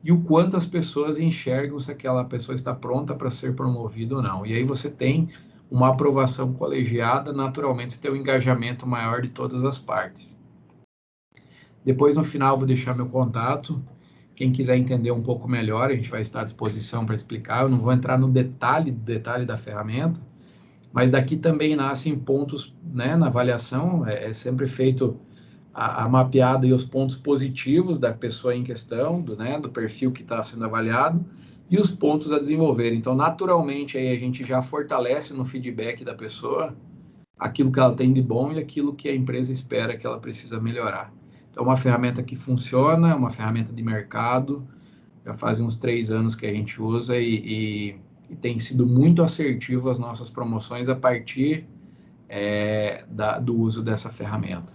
e o quanto as pessoas enxergam se aquela pessoa está pronta para ser promovida ou não. E aí você tem uma aprovação colegiada, naturalmente você tem um engajamento maior de todas as partes. Depois, no final, vou deixar meu contato. Quem quiser entender um pouco melhor, a gente vai estar à disposição para explicar. Eu não vou entrar no detalhe da ferramenta, mas daqui também nascem pontos, né, na avaliação. É sempre feito a mapeada e os pontos positivos da pessoa em questão, do perfil que está sendo avaliado, e os pontos a desenvolver. Então, naturalmente, aí a gente já fortalece no feedback da pessoa aquilo que ela tem de bom e aquilo que a empresa espera que ela precisa melhorar. Então, uma ferramenta que funciona, uma ferramenta de mercado, já faz uns 3 anos que a gente usa e tem sido muito assertivo as nossas promoções a partir do uso dessa ferramenta.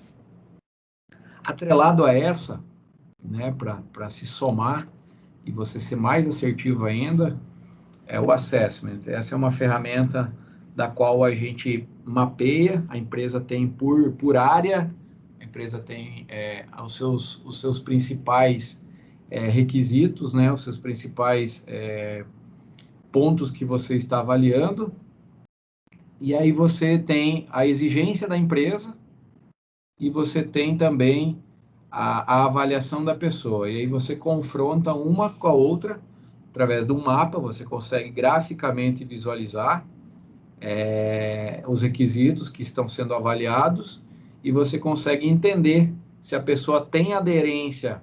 Atrelado a essa, né, para se somar e você ser mais assertivo ainda, é o assessment. Essa é uma ferramenta da qual a gente mapeia, a empresa tem por área, a empresa tem os seus principais requisitos, né, os seus principais pontos que você está avaliando, e aí você tem a exigência da empresa e você tem também a avaliação da pessoa. E aí você confronta uma com a outra através de um mapa, você consegue graficamente visualizar os requisitos que estão sendo avaliados e você consegue entender se a pessoa tem aderência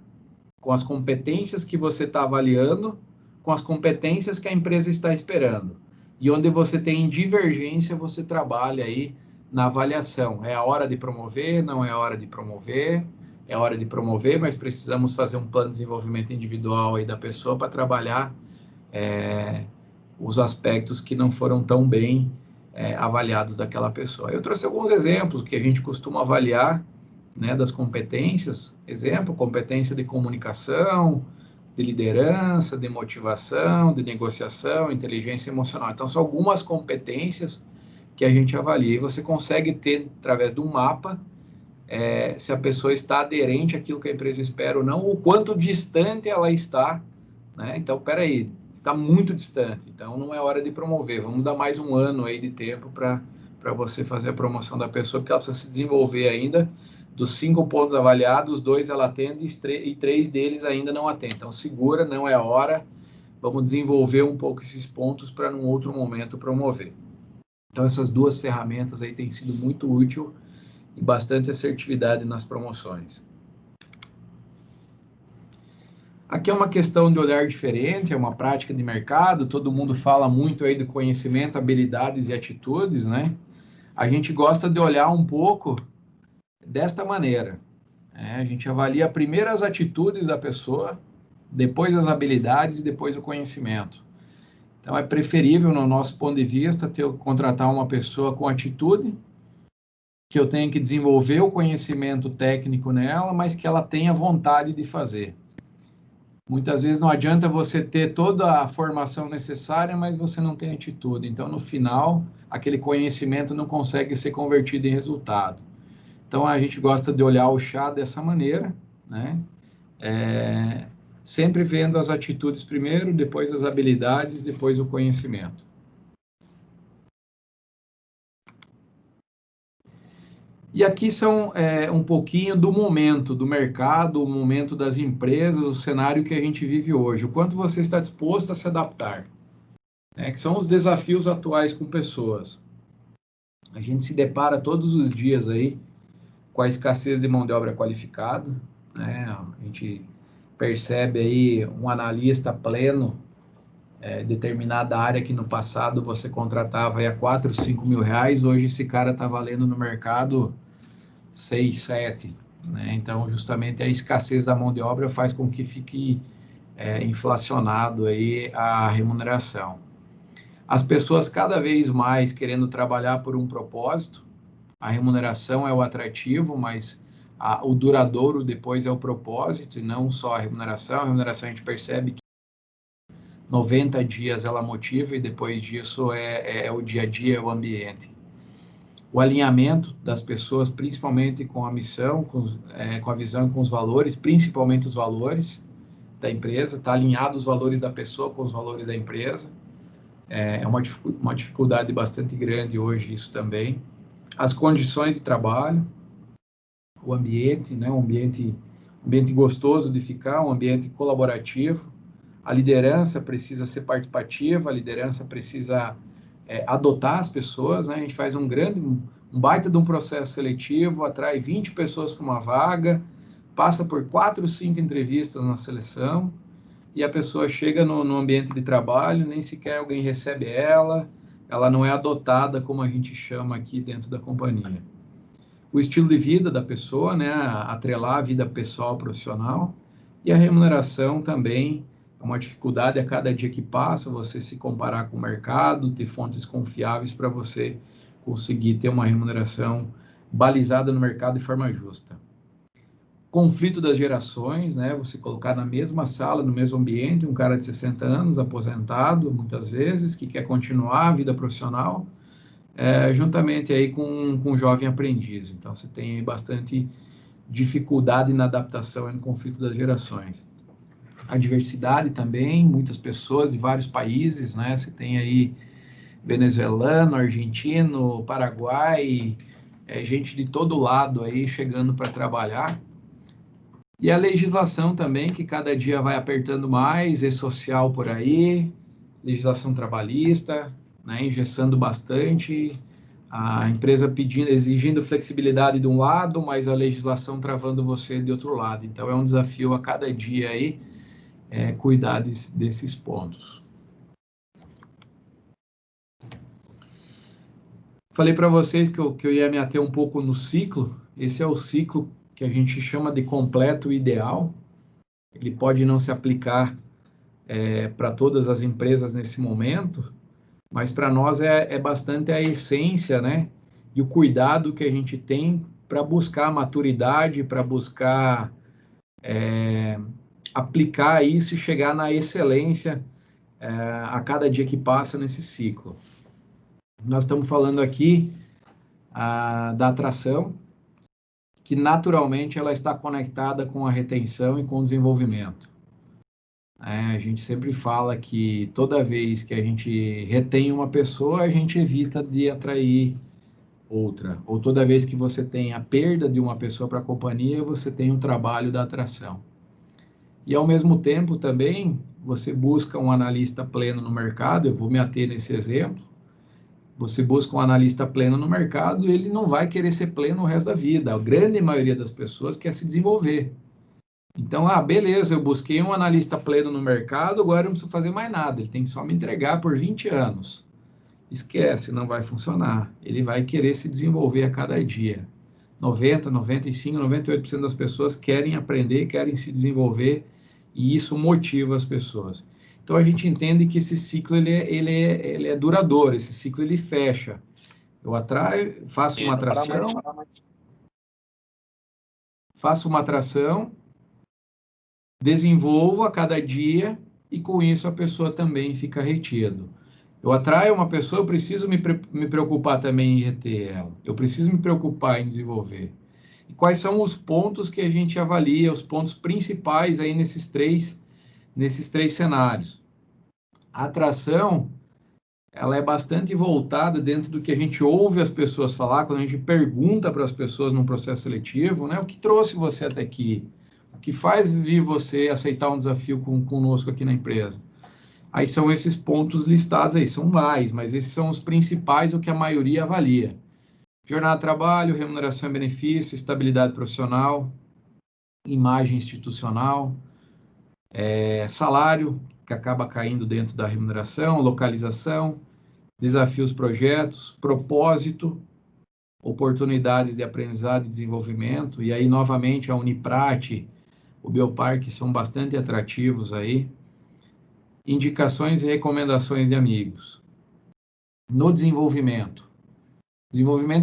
com as competências que você está avaliando, com as competências que a empresa está esperando. E onde você tem divergência, você trabalha aí na avaliação. É a hora de promover, não é a hora de promover, é hora de promover, mas precisamos fazer um plano de desenvolvimento individual aí da pessoa para trabalhar os aspectos que não foram tão bem avaliados daquela pessoa. Eu trouxe alguns exemplos que a gente costuma avaliar, né, das competências. Exemplo, competência de comunicação, de liderança, de motivação, de negociação, inteligência emocional. Então, são algumas competências que a gente avalia. E você consegue ter, através de um mapa, se a pessoa está aderente àquilo que a empresa espera ou não, o quanto distante ela está, né? Então, peraí, está muito distante, então não é hora de promover, vamos dar mais um ano aí de tempo para você fazer a promoção da pessoa, porque ela precisa se desenvolver ainda. Dos 5 pontos avaliados, 2 ela atende e 3 deles ainda não atende. Então, segura, não é hora, vamos desenvolver um pouco esses pontos para num outro momento promover. Então, essas 2 ferramentas aí têm sido muito útil e bastante assertividade nas promoções. Aqui é uma questão de olhar diferente, é uma prática de mercado, todo mundo fala muito aí do conhecimento, habilidades e atitudes, né? A gente gosta de olhar um pouco desta maneira. A gente avalia primeiro as atitudes da pessoa, depois as habilidades e depois o conhecimento. Então, é preferível, no nosso ponto de vista, contratar uma pessoa com atitude, que eu tenha que desenvolver o conhecimento técnico nela, mas que ela tenha vontade de fazer. Muitas vezes não adianta você ter toda a formação necessária, mas você não tem atitude. Então, no final, aquele conhecimento não consegue ser convertido em resultado. Então, a gente gosta de olhar o chá dessa maneira, né? Sempre vendo as atitudes primeiro, depois as habilidades, depois o conhecimento. E aqui são um pouquinho do momento do mercado, o momento das empresas, o cenário que a gente vive hoje. O quanto você está disposto a se adaptar, né? Que são os desafios atuais com pessoas. A gente se depara todos os dias aí com a escassez de mão de obra qualificada, né? A gente percebe aí um analista pleno, determinada área que no passado você contratava aí a 4, 5 mil reais, hoje esse cara está valendo no mercado 6, 7, né? Então, justamente a escassez da mão de obra faz com que fique inflacionado aí a remuneração. As pessoas cada vez mais querendo trabalhar por um propósito, a remuneração é o atrativo, mas o duradouro depois é o propósito, e não só a remuneração. A remuneração a gente percebe que 90 dias ela motiva, e depois disso é o dia a dia, é o ambiente. O alinhamento das pessoas, principalmente com a missão, com a visão, com os valores, principalmente os valores da empresa, está alinhado os valores da pessoa com os valores da empresa. É uma dificuldade bastante grande hoje isso também. As condições de trabalho, o ambiente, né? Um ambiente gostoso de ficar, um ambiente colaborativo. A liderança precisa ser participativa, a liderança precisa adotar as pessoas, né? A gente faz um baita de um processo seletivo, atrai 20 pessoas para uma vaga, passa por 4, 5 entrevistas na seleção, e a pessoa chega no ambiente de trabalho, nem sequer alguém recebe ela não é adotada, como a gente chama aqui dentro da companhia. O estilo de vida da pessoa, né? Atrelar a vida pessoal profissional, e a remuneração também é uma dificuldade a cada dia que passa, você se comparar com o mercado, ter fontes confiáveis para você conseguir ter uma remuneração balizada no mercado de forma justa. Conflito das gerações, né? Você colocar na mesma sala, no mesmo ambiente, um cara de 60 anos, aposentado, muitas vezes, que quer continuar a vida profissional, juntamente aí com um jovem aprendiz. Então, você tem bastante dificuldade na adaptação e no conflito das gerações. A diversidade também, muitas pessoas de vários países, né? Você tem aí venezuelano, argentino, paraguai, gente de todo lado aí chegando para trabalhar. E a legislação também, que cada dia vai apertando mais, social por aí, legislação trabalhista, né? Engessando bastante, a empresa exigindo flexibilidade de um lado, mas a legislação travando você de outro lado. Então, é um desafio a cada dia aí, cuidar desses pontos. Falei para vocês que eu ia me ater um pouco no ciclo. Esse é o ciclo que a gente chama de completo ideal. Ele pode não se aplicar para todas as empresas nesse momento, mas para nós é bastante a essência, né? E o cuidado que a gente tem para buscar a maturidade, para buscar aplicar isso e chegar na excelência a cada dia que passa nesse ciclo. Nós estamos falando aqui da atração, que naturalmente ela está conectada com a retenção e com o desenvolvimento. A gente sempre fala que toda vez que a gente retém uma pessoa, a gente evita de atrair outra. Ou toda vez que você tem a perda de uma pessoa para a companhia, você tem um trabalho da atração. E, ao mesmo tempo, também, você busca um analista pleno no mercado, eu vou me ater nesse exemplo, você busca um analista pleno no mercado, ele não vai querer ser pleno o resto da vida. A grande maioria das pessoas quer se desenvolver. Então, beleza, eu busquei um analista pleno no mercado, agora eu não preciso fazer mais nada, ele tem que só me entregar por 20 anos. Esquece, não vai funcionar. Ele vai querer se desenvolver a cada dia. 90, 95, 98% das pessoas querem aprender, querem se desenvolver, e isso motiva as pessoas. Então, a gente entende que esse ciclo ele é duradouro, esse ciclo ele fecha. Eu atraio, faço uma atração, desenvolvo a cada dia, e com isso a pessoa também fica retida. Eu atraio uma pessoa, eu preciso me preocupar também em reter ela. Eu preciso me preocupar em desenvolver. E quais são os pontos que a gente avalia, os pontos principais aí nesses três cenários? A atração, ela é bastante voltada dentro do que a gente ouve as pessoas falar, quando a gente pergunta para as pessoas num processo seletivo, né, o que trouxe você até aqui? O que faz vir você aceitar um desafio conosco aqui na empresa? Aí são esses pontos listados aí, são mais, mas esses são os principais, o que a maioria avalia. Jornada de trabalho, remuneração e benefício, estabilidade profissional, imagem institucional, salário, que acaba caindo dentro da remuneração, localização, desafios, projetos, propósito, oportunidades de aprendizado e desenvolvimento, e aí novamente a Uniprate, o Bioparque são bastante atrativos aí, indicações e recomendações de amigos. No desenvolvimento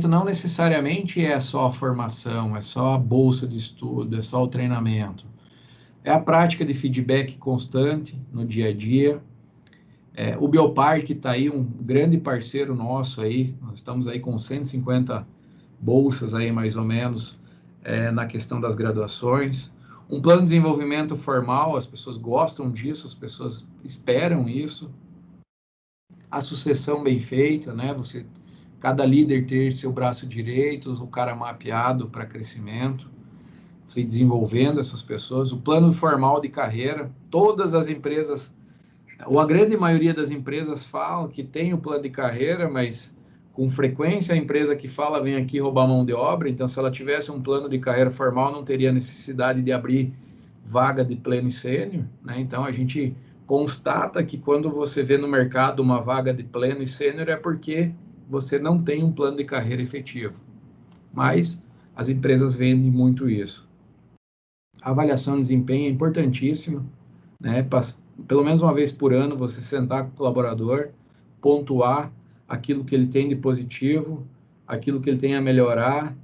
não necessariamente é só a formação, é só a bolsa de estudo, é só o treinamento. É a prática de feedback constante no dia a dia. O Bioparque está aí, um grande parceiro nosso aí, nós estamos aí com 150 bolsas aí mais ou menos na questão das graduações. Um plano de desenvolvimento formal, as pessoas gostam disso, as pessoas esperam isso. A sucessão bem feita, né? Cada líder ter seu braço direito, o cara mapeado para crescimento, você desenvolvendo essas pessoas. O plano formal de carreira, todas as empresas, ou a grande maioria das empresas falam que tem o plano de carreira, mas com frequência a empresa que fala vem aqui roubar mão de obra, então se ela tivesse um plano de carreira formal, não teria necessidade de abrir vaga de pleno e sênior, né? Então a gente constata que quando você vê no mercado uma vaga de pleno e sênior é porque você não tem um plano de carreira efetivo. Mas as empresas vendem muito isso. A avaliação de desempenho é importantíssima, né? Pelo menos uma vez por ano você sentar com o colaborador, pontuar aquilo que ele tem de positivo, aquilo que ele tem a melhorar,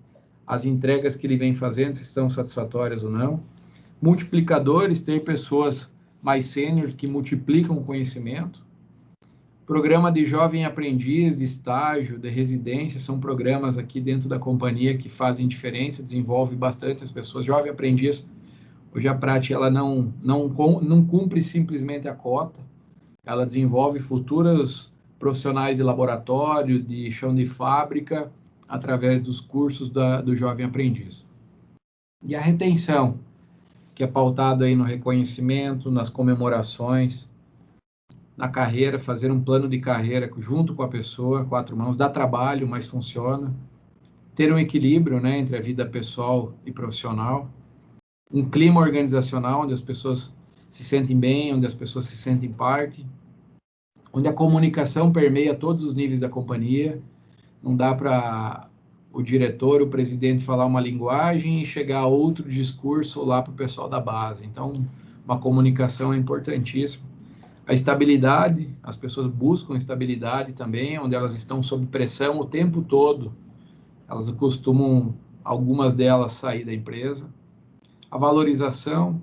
as entregas que ele vem fazendo, se estão satisfatórias ou não. Multiplicadores, ter pessoas mais sênior que multiplicam o conhecimento. Programa de jovem aprendiz, de estágio, de residência, são programas aqui dentro da companhia que fazem diferença, desenvolve bastante as pessoas. Jovem aprendiz, hoje a Prate, ela não cumpre simplesmente a cota, ela desenvolve futuros profissionais de laboratório, de chão de fábrica, através dos cursos do jovem aprendiz. E a retenção, que é pautada aí no reconhecimento, nas comemorações, na carreira, fazer um plano de carreira junto com a pessoa, 4 mãos, dá trabalho, mas funciona. Ter um equilíbrio, né, entre a vida pessoal e profissional. Um clima organizacional onde as pessoas se sentem bem, onde as pessoas se sentem parte. Onde a comunicação permeia todos os níveis da companhia. Não dá para o diretor, o presidente falar uma linguagem e chegar a outro discurso lá para o pessoal da base. Então, uma comunicação é importantíssima. A estabilidade, as pessoas buscam estabilidade também, onde elas estão sob pressão o tempo todo. Elas costumam, algumas delas, sair da empresa. A valorização,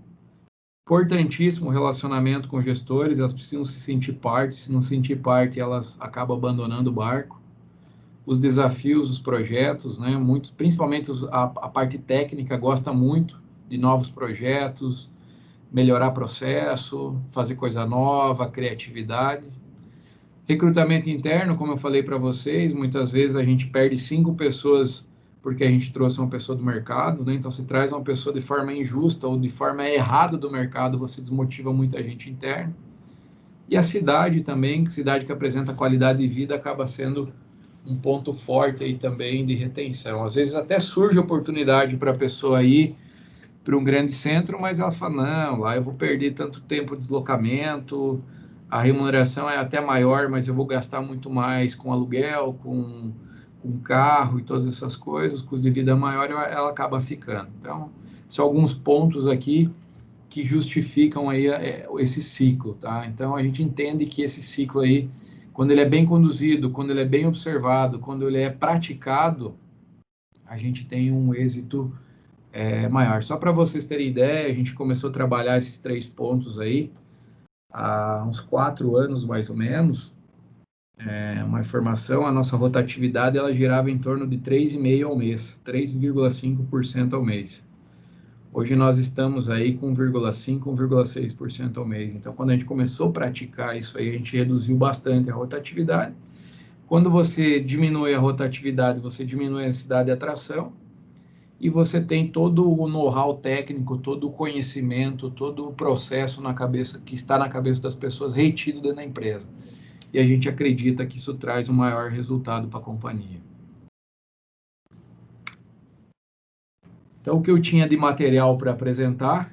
importantíssimo o relacionamento com gestores, elas precisam se sentir parte, se não sentir parte, elas acabam abandonando o barco. Os desafios, os projetos, né? Principalmente a parte técnica gosta muito de novos projetos, melhorar processo, fazer coisa nova, criatividade. Recrutamento interno, como eu falei para vocês, muitas vezes a gente perde 5 pessoas porque a gente trouxe uma pessoa do mercado, né? Então, se traz uma pessoa de forma injusta ou de forma errada do mercado, você desmotiva muita gente interna. E a cidade também, cidade que apresenta qualidade de vida, acaba sendo um ponto forte aí também de retenção. Às vezes até surge oportunidade para a pessoa ir para um grande centro, mas ela fala, não, lá eu vou perder tanto tempo de deslocamento, a remuneração é até maior, mas eu vou gastar muito mais com aluguel, com carro e todas essas coisas, custo de vida maior, ela acaba ficando. Então, são alguns pontos aqui que justificam aí esse ciclo, tá? Então, a gente entende que esse ciclo aí, quando ele é bem conduzido, quando ele é bem observado, quando ele é praticado, a gente tem um êxito maior. Só para vocês terem ideia, a gente começou a trabalhar esses 3 pontos aí há uns 4 anos, mais ou menos. Uma informação, a nossa rotatividade, ela girava em torno de 3,5% ao mês, 3,5% ao mês. Hoje nós estamos aí com 1,5%, 1,6% ao mês. Então, quando a gente começou a praticar isso aí, a gente reduziu bastante a rotatividade. Quando você diminui a rotatividade, você diminui a necessidade de atração e você tem todo o know-how técnico, todo o conhecimento, todo o processo na cabeça, que está na cabeça das pessoas retido dentro da empresa. E a gente acredita que isso traz um maior resultado para a companhia. Então, o que eu tinha de material para apresentar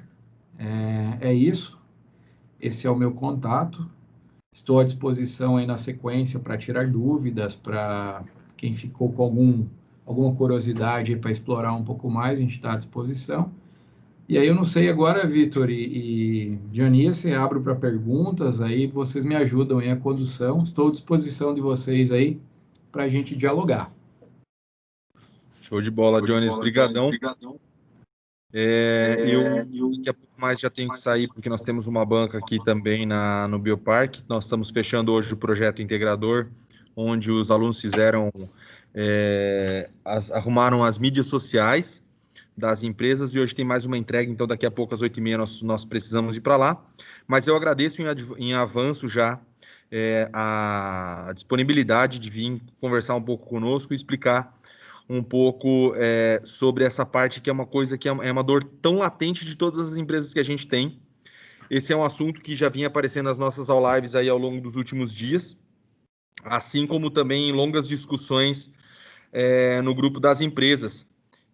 é isso. Esse é o meu contato. Estou à disposição aí na sequência para tirar dúvidas, para quem ficou com alguma curiosidade para explorar um pouco mais, a gente está à disposição. E aí eu não sei agora, Vitor e Dionísio, se abro para perguntas, aí vocês me ajudam aí a condução. Estou à disposição de vocês aí para a gente dialogar. Show de bola, Jones. Brigadão. Eu daqui a pouco mais já tenho que sair, porque nós temos uma banca aqui também no Bioparque. Nós estamos fechando hoje o projeto integrador, onde os alunos fizeram, arrumaram as mídias sociais das empresas, e hoje tem mais uma entrega, então daqui a pouco às 8h30 nós precisamos ir para lá. Mas eu agradeço em avanço já a disponibilidade de vir conversar um pouco conosco e explicar um pouco sobre essa parte, que é uma coisa que é uma dor tão latente de todas as empresas que a gente tem. Esse é um assunto que já vinha aparecendo nas nossas lives aí ao longo dos últimos dias, assim como também em longas discussões no grupo das empresas.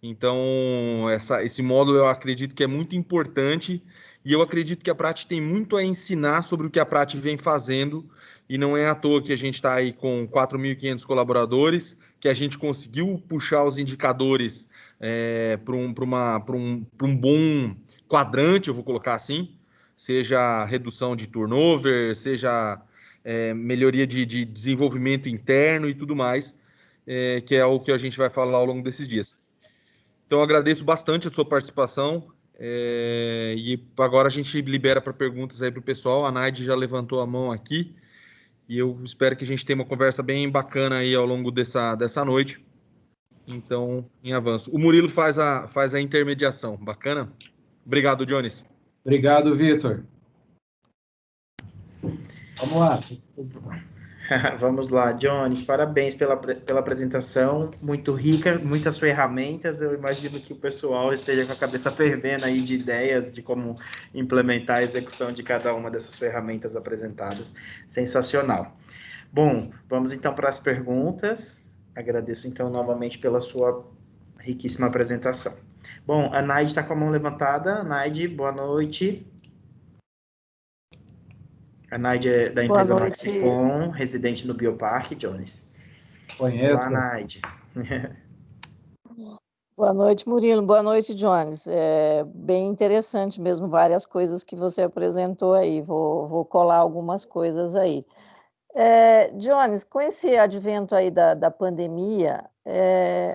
Então, esse módulo eu acredito que é muito importante, e eu acredito que a Prati tem muito a ensinar sobre o que a Prati vem fazendo, e não é à toa que a gente está aí com 4.500 colaboradores, que a gente conseguiu puxar os indicadores para um bom quadrante, eu vou colocar assim, seja redução de turnover, seja melhoria de desenvolvimento interno e tudo mais, que é o que a gente vai falar ao longo desses dias. Então, eu agradeço bastante a sua participação, e agora a gente libera para perguntas aí para o pessoal. A Naide já levantou a mão aqui, e eu espero que a gente tenha uma conversa bem bacana aí ao longo dessa noite. Então, em avanço. O Murilo faz a intermediação. Bacana? Obrigado, Jones. Obrigado, Vitor. Vamos lá. Vamos lá, Jones, parabéns pela apresentação, muito rica, muitas ferramentas. Eu imagino que o pessoal esteja com a cabeça fervendo aí de ideias de como implementar a execução de cada uma dessas ferramentas apresentadas. Sensacional. Bom, vamos então para as perguntas. Agradeço então novamente pela sua riquíssima apresentação. Bom, a Naide está com a mão levantada. Naide, boa noite. A Naide é da empresa Maxicom, residente no Bioparque, Jones. Conheço. Olá, Naide. Boa noite, Murilo. Boa noite, Jones. É bem interessante mesmo, várias coisas que você apresentou aí. Vou colar algumas coisas aí. Jones, com esse advento aí da pandemia,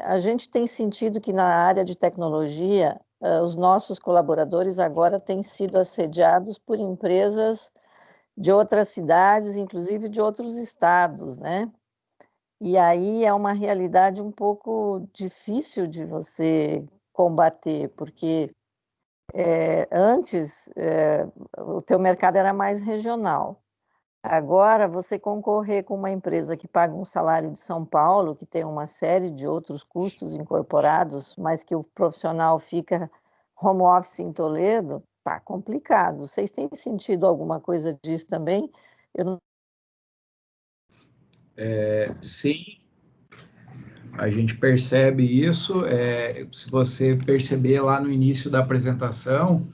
a gente tem sentido que na área de tecnologia, os nossos colaboradores agora têm sido assediados por empresas de outras cidades, inclusive de outros estados, né? E aí é uma realidade um pouco difícil de você combater, porque antes o teu mercado era mais regional. Agora, você concorrer com uma empresa que paga um salário de São Paulo, que tem uma série de outros custos incorporados, mas que o profissional fica home office em Toledo, tá complicado. Vocês têm sentido alguma coisa disso também? Eu não... Sim, a gente percebe isso. Se você perceber lá no início da apresentação,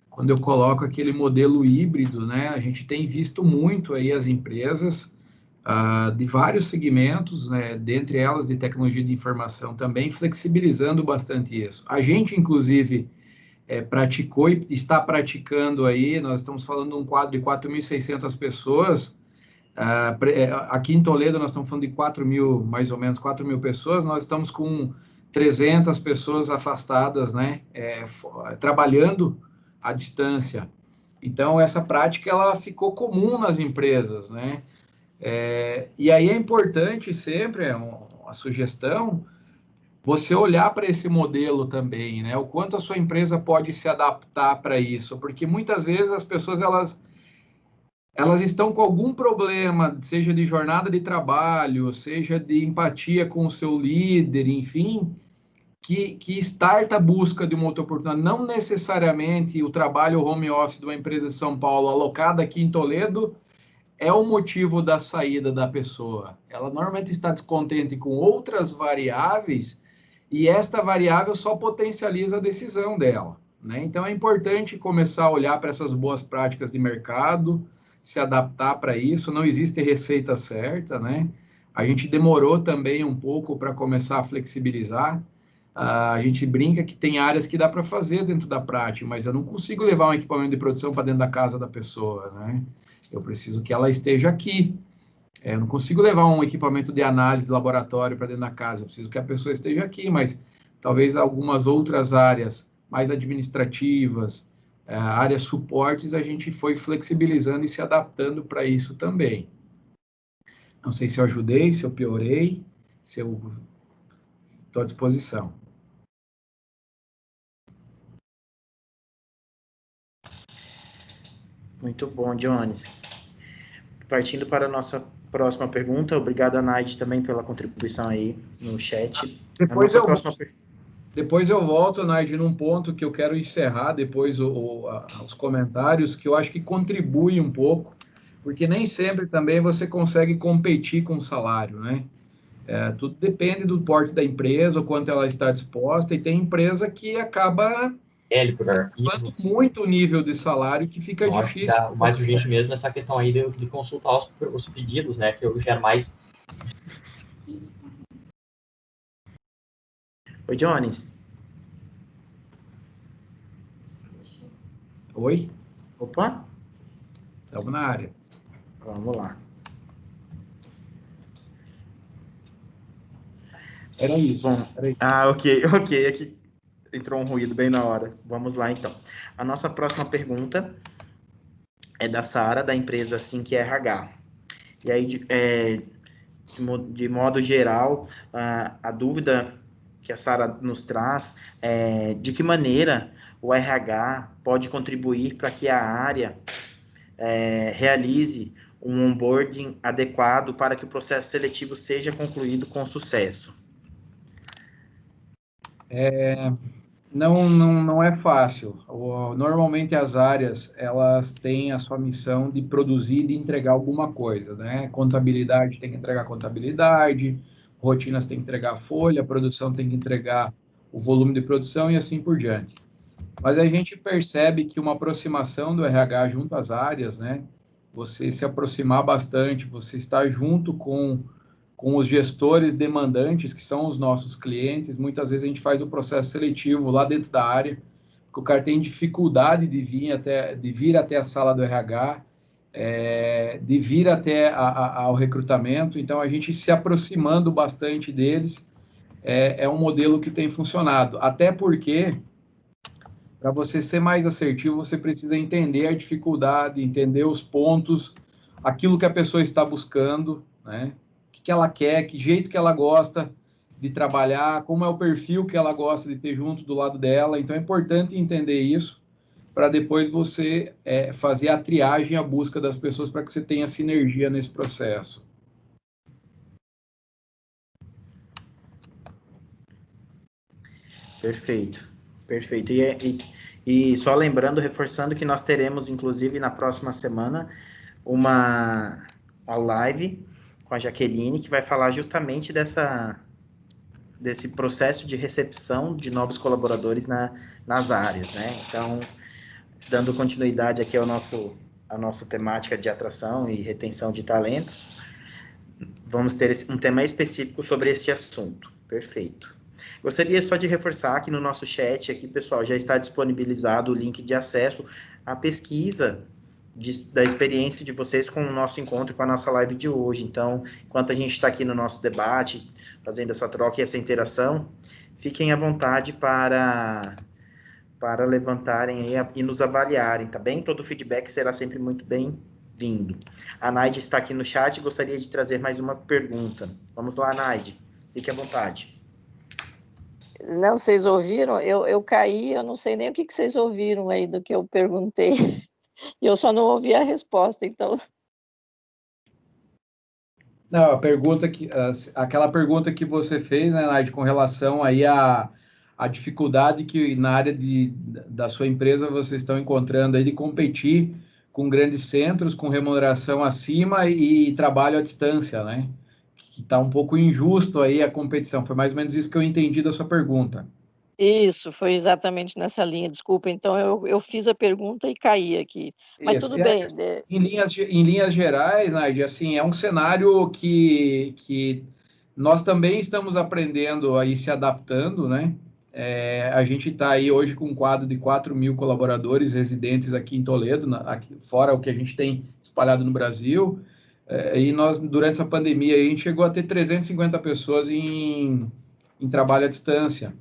quando eu coloco aquele modelo híbrido, né, a gente tem visto muito aí as empresas de vários segmentos, né, dentre elas de tecnologia de informação também, flexibilizando bastante isso. A gente, inclusive, praticou e está praticando aí, nós estamos falando de um quadro de 4.600 pessoas, aqui em Toledo nós estamos falando de 4.000, mais ou menos 4.000 pessoas, nós estamos com 300 pessoas afastadas, né, trabalhando à distância. Então, essa prática ela ficou comum nas empresas, né? E aí é importante sempre, uma sugestão, você olhar para esse modelo também, né? O quanto a sua empresa pode se adaptar para isso, porque muitas vezes as pessoas elas estão com algum problema, seja de jornada de trabalho, seja de empatia com o seu líder, enfim, que starta a busca de uma outra oportunidade. Não necessariamente o trabalho home office de uma empresa de São Paulo alocada aqui em Toledo é o motivo da saída da pessoa. Ela normalmente está descontente com outras variáveis e esta variável só potencializa a decisão dela, né? Então é importante começar a olhar para essas boas práticas de mercado, se adaptar para isso. Não existe receita certa, né? A gente demorou também um pouco para começar a flexibilizar. A gente brinca que tem áreas que dá para fazer dentro da prática, mas eu não consigo levar um equipamento de produção para dentro da casa da pessoa, né? Eu preciso que ela esteja aqui. Eu não consigo levar um equipamento de análise de laboratório para dentro da casa, eu preciso que a pessoa esteja aqui, mas talvez algumas outras áreas mais administrativas, áreas suportes, a gente foi flexibilizando e se adaptando para isso também. Não sei se eu ajudei, se eu piorei, se eu estou à disposição. Muito bom, Jones. Partindo para a nossa próxima pergunta, obrigado a Naide também pela contribuição aí no chat. Depois eu volto, Naide, num ponto que eu quero encerrar depois os comentários, que eu acho que contribui um pouco, porque nem sempre também você consegue competir com o salário, né? Tudo depende do porte da empresa, o quanto ela está disposta, e tem empresa que acaba elevando muito o nível de salário, que fica difícil. Acho que o mais urgente mesmo essa questão aí de consultar os pedidos, né? Que eu gero mais. Oi, Jones. Oi? Opa. Estamos na área. Vamos lá. Era isso. Bom, ok. Aqui entrou um ruído bem na hora. Vamos lá, então. A nossa próxima pergunta é da Sara, da empresa Sync RH. E aí, de modo geral, a dúvida que a Sara nos traz é de que maneira o RH pode contribuir para que a área realize um onboarding adequado para que o processo seletivo seja concluído com sucesso. Não é fácil. Normalmente as áreas, elas têm a sua missão de produzir e de entregar alguma coisa, né? Contabilidade tem que entregar contabilidade, rotinas tem que entregar folha, produção tem que entregar o volume de produção e assim por diante. Mas a gente percebe que uma aproximação do RH junto às áreas, né? Você se aproximar bastante, você estar junto com os gestores demandantes, que são os nossos clientes. Muitas vezes a gente faz o processo seletivo lá dentro da área, porque o cara tem dificuldade de vir até a sala do RH, de vir até ao recrutamento. Então, a gente se aproximando bastante deles é um modelo que tem funcionado. Até porque, para você ser mais assertivo, você precisa entender a dificuldade, entender os pontos, aquilo que a pessoa está buscando, né? O que ela quer, que jeito que ela gosta de trabalhar, como é o perfil que ela gosta de ter junto do lado dela. Então, é importante entender isso para depois você fazer a triagem, a busca das pessoas para que você tenha sinergia nesse processo. Perfeito. E só lembrando, reforçando que nós teremos, inclusive, na próxima semana, uma live com a Jaqueline, que vai falar justamente desse processo de recepção de novos colaboradores nas áreas, né? Então, dando continuidade aqui à nossa temática de atração e retenção de talentos, vamos ter um tema específico sobre este assunto. Perfeito. Gostaria só de reforçar que no nosso chat aqui, pessoal, já está disponibilizado o link de acesso à pesquisa da experiência de vocês com o nosso encontro, com a nossa live de hoje. Então, enquanto a gente está aqui no nosso debate, fazendo essa troca e essa interação, fiquem à vontade para levantarem e nos avaliarem, tá bem? Todo feedback será sempre muito bem-vindo. A Naide está aqui no chat e gostaria de trazer mais uma pergunta. Vamos lá, Naide. Fique à vontade. Não, vocês ouviram? Eu caí, eu não sei nem o que vocês ouviram aí do que eu perguntei. E eu só não ouvi a resposta, então. Não, aquela pergunta que você fez, né, Naide, com relação aí à dificuldade que na área da sua empresa vocês estão encontrando aí de competir com grandes centros, com remuneração acima e trabalho à distância, né? Que está um pouco injusto aí a competição. Foi mais ou menos isso que eu entendi da sua pergunta. Isso, foi exatamente nessa linha. Desculpa, então eu fiz a pergunta e caí aqui. Mas Isso. tudo bem. Em linhas gerais, Naide, assim, é um cenário que nós também estamos aprendendo aí se adaptando, né? A gente está aí hoje com um quadro de 4.000 colaboradores residentes aqui em Toledo, fora o que a gente tem espalhado no Brasil. E nós, durante essa pandemia, a gente chegou a ter 350 pessoas em trabalho à distância.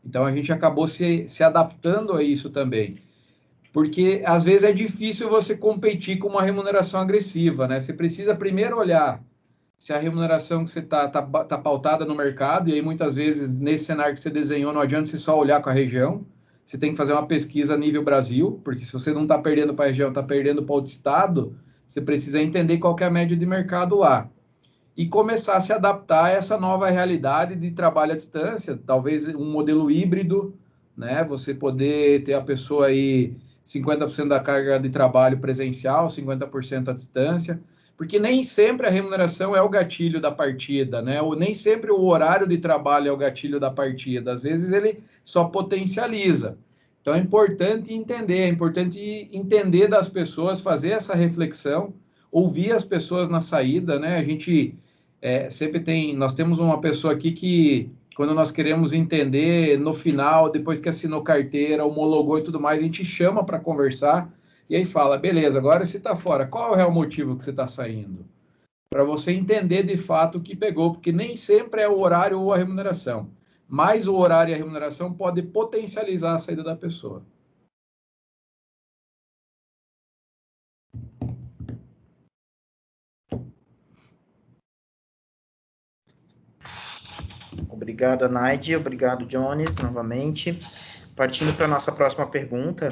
Então, a gente acabou se adaptando a isso também. Porque, às vezes, é difícil você competir com uma remuneração agressiva, né? Você precisa primeiro olhar se a remuneração que você tá pautada no mercado, e aí muitas vezes nesse cenário que você desenhou, não adianta você só olhar com a região, você tem que fazer uma pesquisa a nível Brasil, porque se você não está perdendo para a região, está perdendo para outro estado, você precisa entender qual que é a média de mercado lá. E começar a se adaptar a essa nova realidade de trabalho à distância, talvez um modelo híbrido, né? Você poder ter a pessoa aí 50% da carga de trabalho presencial, 50% à distância, porque nem sempre a remuneração é o gatilho da partida, né? Ou nem sempre o horário de trabalho é o gatilho da partida. Às vezes ele só potencializa. Então é importante entender das pessoas, fazer essa reflexão, ouvir as pessoas na saída, né? A gente nós temos uma pessoa aqui que quando nós queremos entender no final, depois que assinou carteira, homologou e tudo mais, a gente chama para conversar e aí fala, beleza, agora você está fora, qual é o real motivo que você está saindo? Para você entender de fato o que pegou, porque nem sempre é o horário ou a remuneração, mas o horário e a remuneração pode potencializar a saída da pessoa. Obrigado, Naide. Obrigado, Jones, novamente. Partindo para a nossa próxima pergunta,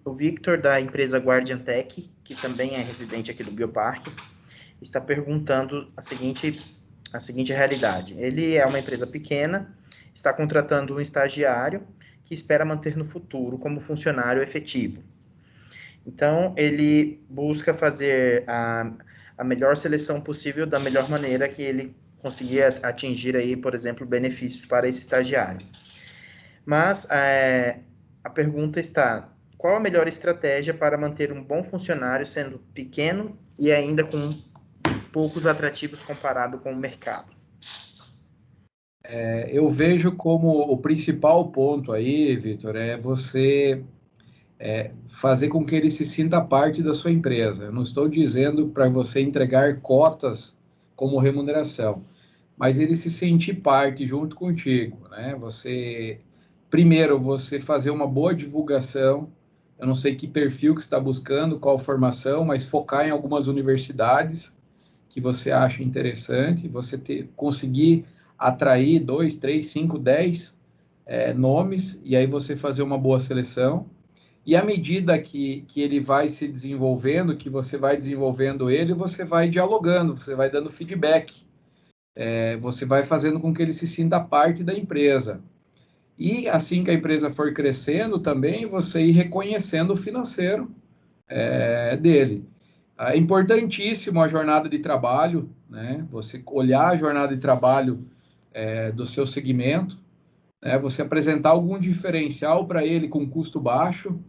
o Victor, da empresa Guardian Tech, que também é residente aqui do Bioparque, está perguntando a seguinte realidade. Ele é uma empresa pequena, está contratando um estagiário que espera manter no futuro como funcionário efetivo. Então, ele busca fazer a melhor seleção possível da melhor maneira que ele conseguir atingir aí, por exemplo, benefícios para esse estagiário. Mas a pergunta está: qual a melhor estratégia para manter um bom funcionário sendo pequeno e ainda com poucos atrativos comparado com o mercado? Eu vejo como o principal ponto aí, Vitor, é você fazer com que ele se sinta parte da sua empresa. Eu não estou dizendo para você entregar cotas como remuneração, mas ele se sentir parte junto contigo, né? Primeiro, você fazer uma boa divulgação. Eu não sei que perfil que você está buscando, qual formação, mas focar em algumas universidades que você acha interessante, conseguir atrair 2, 3, 5, 10 nomes, e aí você fazer uma boa seleção. E à medida que ele vai se desenvolvendo, que você vai desenvolvendo ele, você vai dialogando, você vai dando feedback, você vai fazendo com que ele se sinta parte da empresa. E assim que a empresa for crescendo também, você ir reconhecendo o financeiro dele. É importantíssimo a jornada de trabalho, né? Você olhar a jornada de trabalho do seu segmento, né? Você apresentar algum diferencial para ele com custo baixo,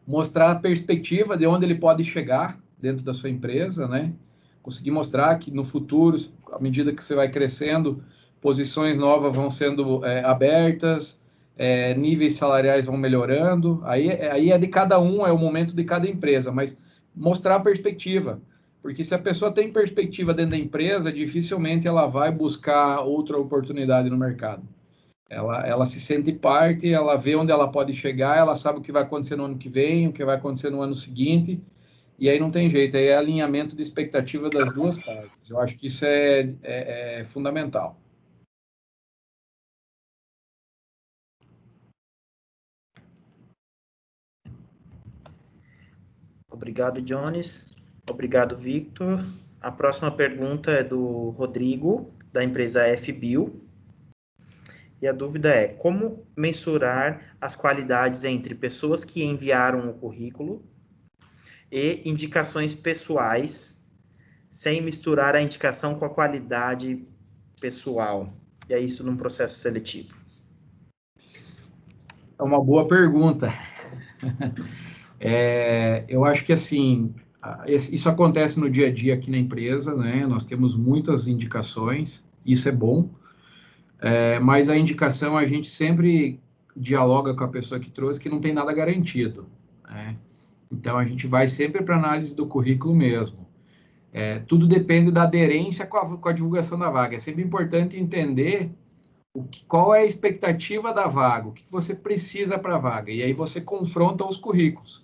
mostrar a perspectiva de onde ele pode chegar dentro da sua empresa, né? Conseguir mostrar que no futuro, à medida que você vai crescendo, posições novas vão sendo abertas, níveis salariais vão melhorando. Aí é de cada um, é o momento de cada empresa, mas mostrar a perspectiva. Porque se a pessoa tem perspectiva dentro da empresa, dificilmente ela vai buscar outra oportunidade no mercado. Ela se sente parte, ela vê onde ela pode chegar, ela sabe o que vai acontecer no ano que vem, o que vai acontecer no ano seguinte, e aí não tem jeito, aí é alinhamento de expectativa das duas partes. Eu acho que isso é fundamental. Obrigado, Jones. Obrigado, Victor. A próxima pergunta é do Rodrigo, da empresa FBio. E a dúvida é: como mensurar as qualidades entre pessoas que enviaram o currículo e indicações pessoais, sem misturar a indicação com a qualidade pessoal? E é isso num processo seletivo. É uma boa pergunta. Eu acho que, assim, isso acontece no dia a dia aqui na empresa, né? Nós temos muitas indicações, isso é bom, mas a indicação a gente sempre dialoga com a pessoa que trouxe que não tem nada garantido, né? Então, a gente vai sempre para análise do currículo mesmo. Tudo depende da aderência com a divulgação da vaga. É sempre importante entender qual é a expectativa da vaga, o que você precisa para a vaga, e aí você confronta os currículos.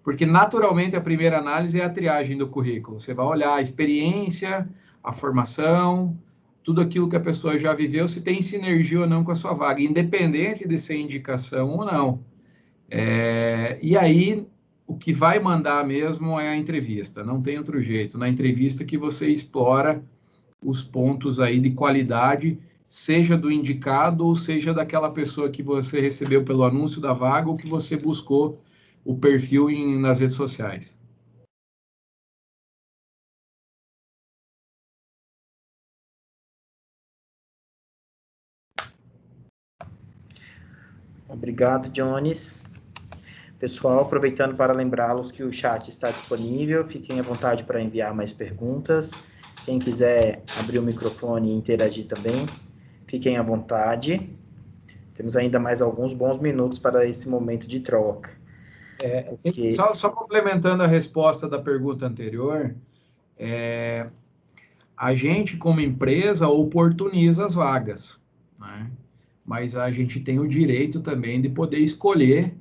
Porque, naturalmente, a primeira análise é a triagem do currículo. Você vai olhar a experiência, a formação, tudo aquilo que a pessoa já viveu, se tem sinergia ou não com a sua vaga, independente de ser indicação ou não. E aí, o que vai mandar mesmo é a entrevista, não tem outro jeito. Na entrevista que você explora os pontos aí de qualidade, seja do indicado ou seja daquela pessoa que você recebeu pelo anúncio da vaga ou que você buscou o perfil nas redes sociais. Obrigado, Jones. Pessoal, aproveitando para lembrá-los que o chat está disponível, fiquem à vontade para enviar mais perguntas. Quem quiser abrir o microfone e interagir também, fiquem à vontade. Temos ainda mais alguns bons minutos para esse momento de troca. Só complementando a resposta da pergunta anterior, a gente, como empresa, oportuniza as vagas, né? Mas a gente tem o direito também de poder escolher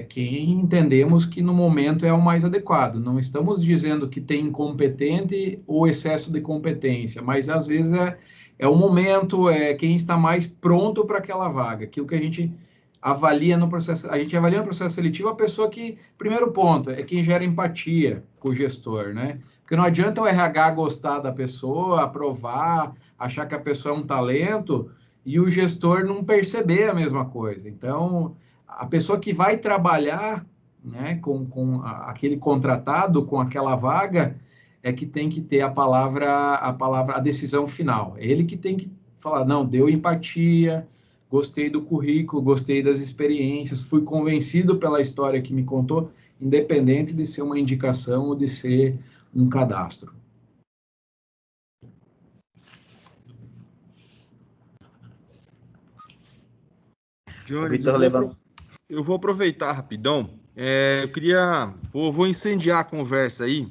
quem entendemos que no momento é o mais adequado. Não estamos dizendo que tem incompetente ou excesso de competência, mas às vezes é o momento, quem está mais pronto para aquela vaga. Aquilo que a gente avalia no processo, a gente avalia no processo seletivo a pessoa que, primeiro ponto, é quem gera empatia com o gestor, né? Porque não adianta o RH gostar da pessoa, aprovar, achar que a pessoa é um talento e o gestor não perceber a mesma coisa. Então, a pessoa que vai trabalhar, né, com aquele contratado, com aquela vaga, é que tem que ter a decisão final. É ele que tem que falar, não, deu empatia, gostei do currículo, gostei das experiências, fui convencido pela história que me contou, independente de ser uma indicação ou de ser um cadastro. Jones, eu vou aproveitar rapidão. Vou incendiar a conversa aí.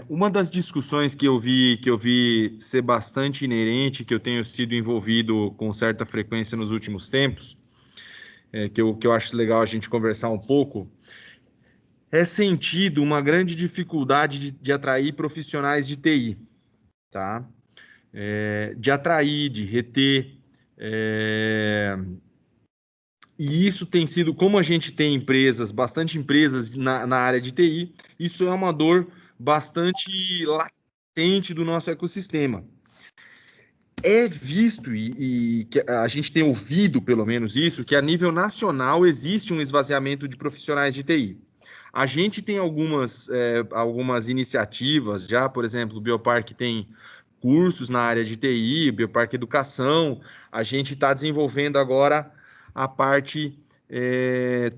Uma das discussões que eu vi ser bastante inerente, que eu tenho sido envolvido com certa frequência nos últimos tempos, que eu acho legal a gente conversar um pouco, é sentido uma grande dificuldade de atrair profissionais de TI, tá? De atrair, de reter. E isso tem sido, como a gente tem bastante empresas na área de TI, isso é uma dor bastante latente do nosso ecossistema. É visto, e que a gente tem ouvido, pelo menos isso, que a nível nacional existe um esvaziamento de profissionais de TI. A gente tem algumas iniciativas já, por exemplo, o Bioparque tem cursos na área de TI, Bioparque Educação, a gente está desenvolvendo agora a parte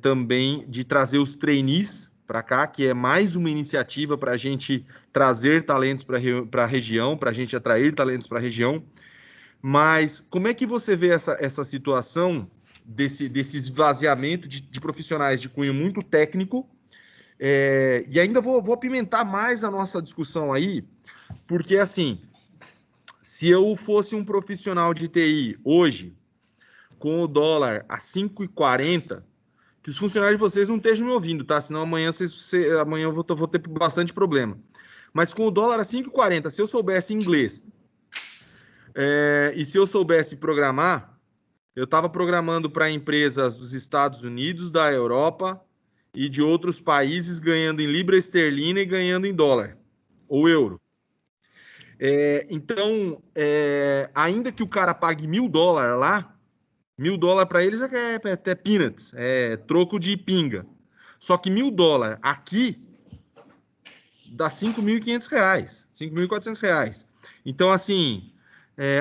também de trazer os trainees para cá, que é mais uma iniciativa para a gente trazer talentos para a região, para a gente atrair talentos para a região. Mas como é que você vê essa situação desse esvaziamento de profissionais de cunho muito técnico? E ainda vou apimentar mais a nossa discussão aí, porque assim, se eu fosse um profissional de TI hoje, com o dólar a 5,40, que os funcionários de vocês não estejam me ouvindo, tá? Senão amanhã eu vou ter bastante problema. Mas com o dólar a 5,40, se eu soubesse inglês e se eu soubesse programar, eu estava programando para empresas dos Estados Unidos, da Europa e de outros países ganhando em libra esterlina e ganhando em dólar ou euro. Então, ainda que o cara pague $1.000 lá, $1.000 para eles é peanuts, é troco de pinga. Só que $1.000 aqui dá R$5.500, R$5.400. Então, assim,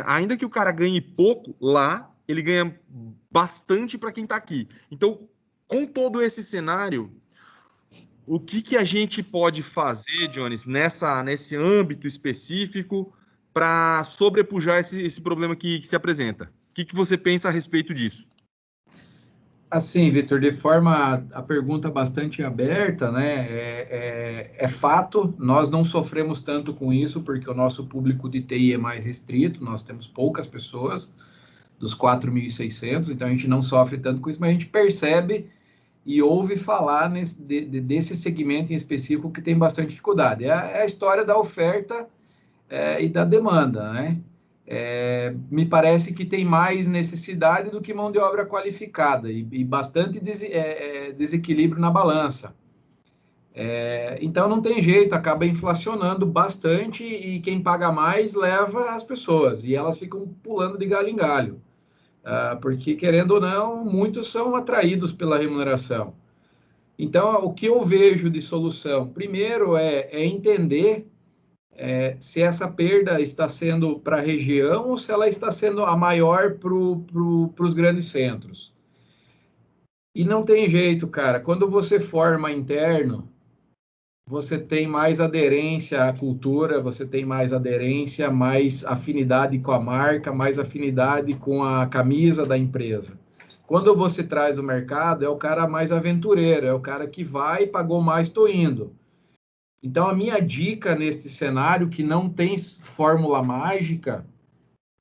ainda que o cara ganhe pouco lá, ele ganha bastante para quem está aqui. Então, com todo esse cenário, o que a gente pode fazer, Jones, nesse âmbito específico para sobrepujar esse problema que se apresenta? O que você pensa a respeito disso? Assim, Vitor, de forma a pergunta bastante aberta, né? É fato, nós não sofremos tanto com isso, porque o nosso público de TI é mais restrito, nós temos poucas pessoas, dos 4.600, então a gente não sofre tanto com isso, mas a gente percebe e ouve falar desse segmento em específico que tem bastante dificuldade. É a história da oferta e da demanda, né? Me parece que tem mais necessidade do que mão de obra qualificada e bastante desequilíbrio na balança. Então não tem jeito, acaba inflacionando bastante e quem paga mais leva as pessoas e elas ficam pulando de galho em galho. Porque, querendo ou não, muitos são atraídos pela remuneração. Então, o que eu vejo de solução? Primeiro é entender se essa perda está sendo para a região ou se ela está sendo a maior para os grandes centros. E não tem jeito, cara. Quando você forma interno, você tem mais aderência à cultura, você tem mais aderência, mais afinidade com a marca, mais afinidade com a camisa da empresa. Quando você traz o mercado, é o cara mais aventureiro, é o cara que vai, pagou mais, estou indo. Então, a minha dica neste cenário, que não tem fórmula mágica,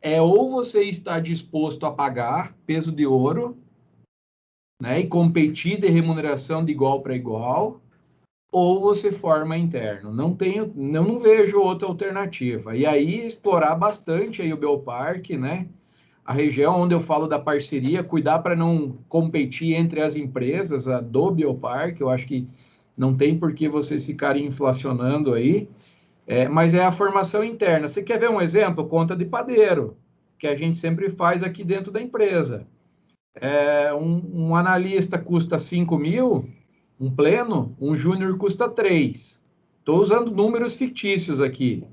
é ou você está disposto a pagar peso de ouro, né, e competir de remuneração de igual para igual, ou você forma interno. Não vejo outra alternativa. E aí, explorar bastante aí o Bioparque, né? A região onde eu falo da parceria, cuidar para não competir entre as empresas do Bioparque, eu acho que não tem por que vocês ficarem inflacionando aí, mas é a formação interna. Você quer ver um exemplo? Conta de padeiro, que a gente sempre faz aqui dentro da empresa. Um analista custa 5 mil, um pleno, um júnior custa 3. Estou usando números fictícios aqui.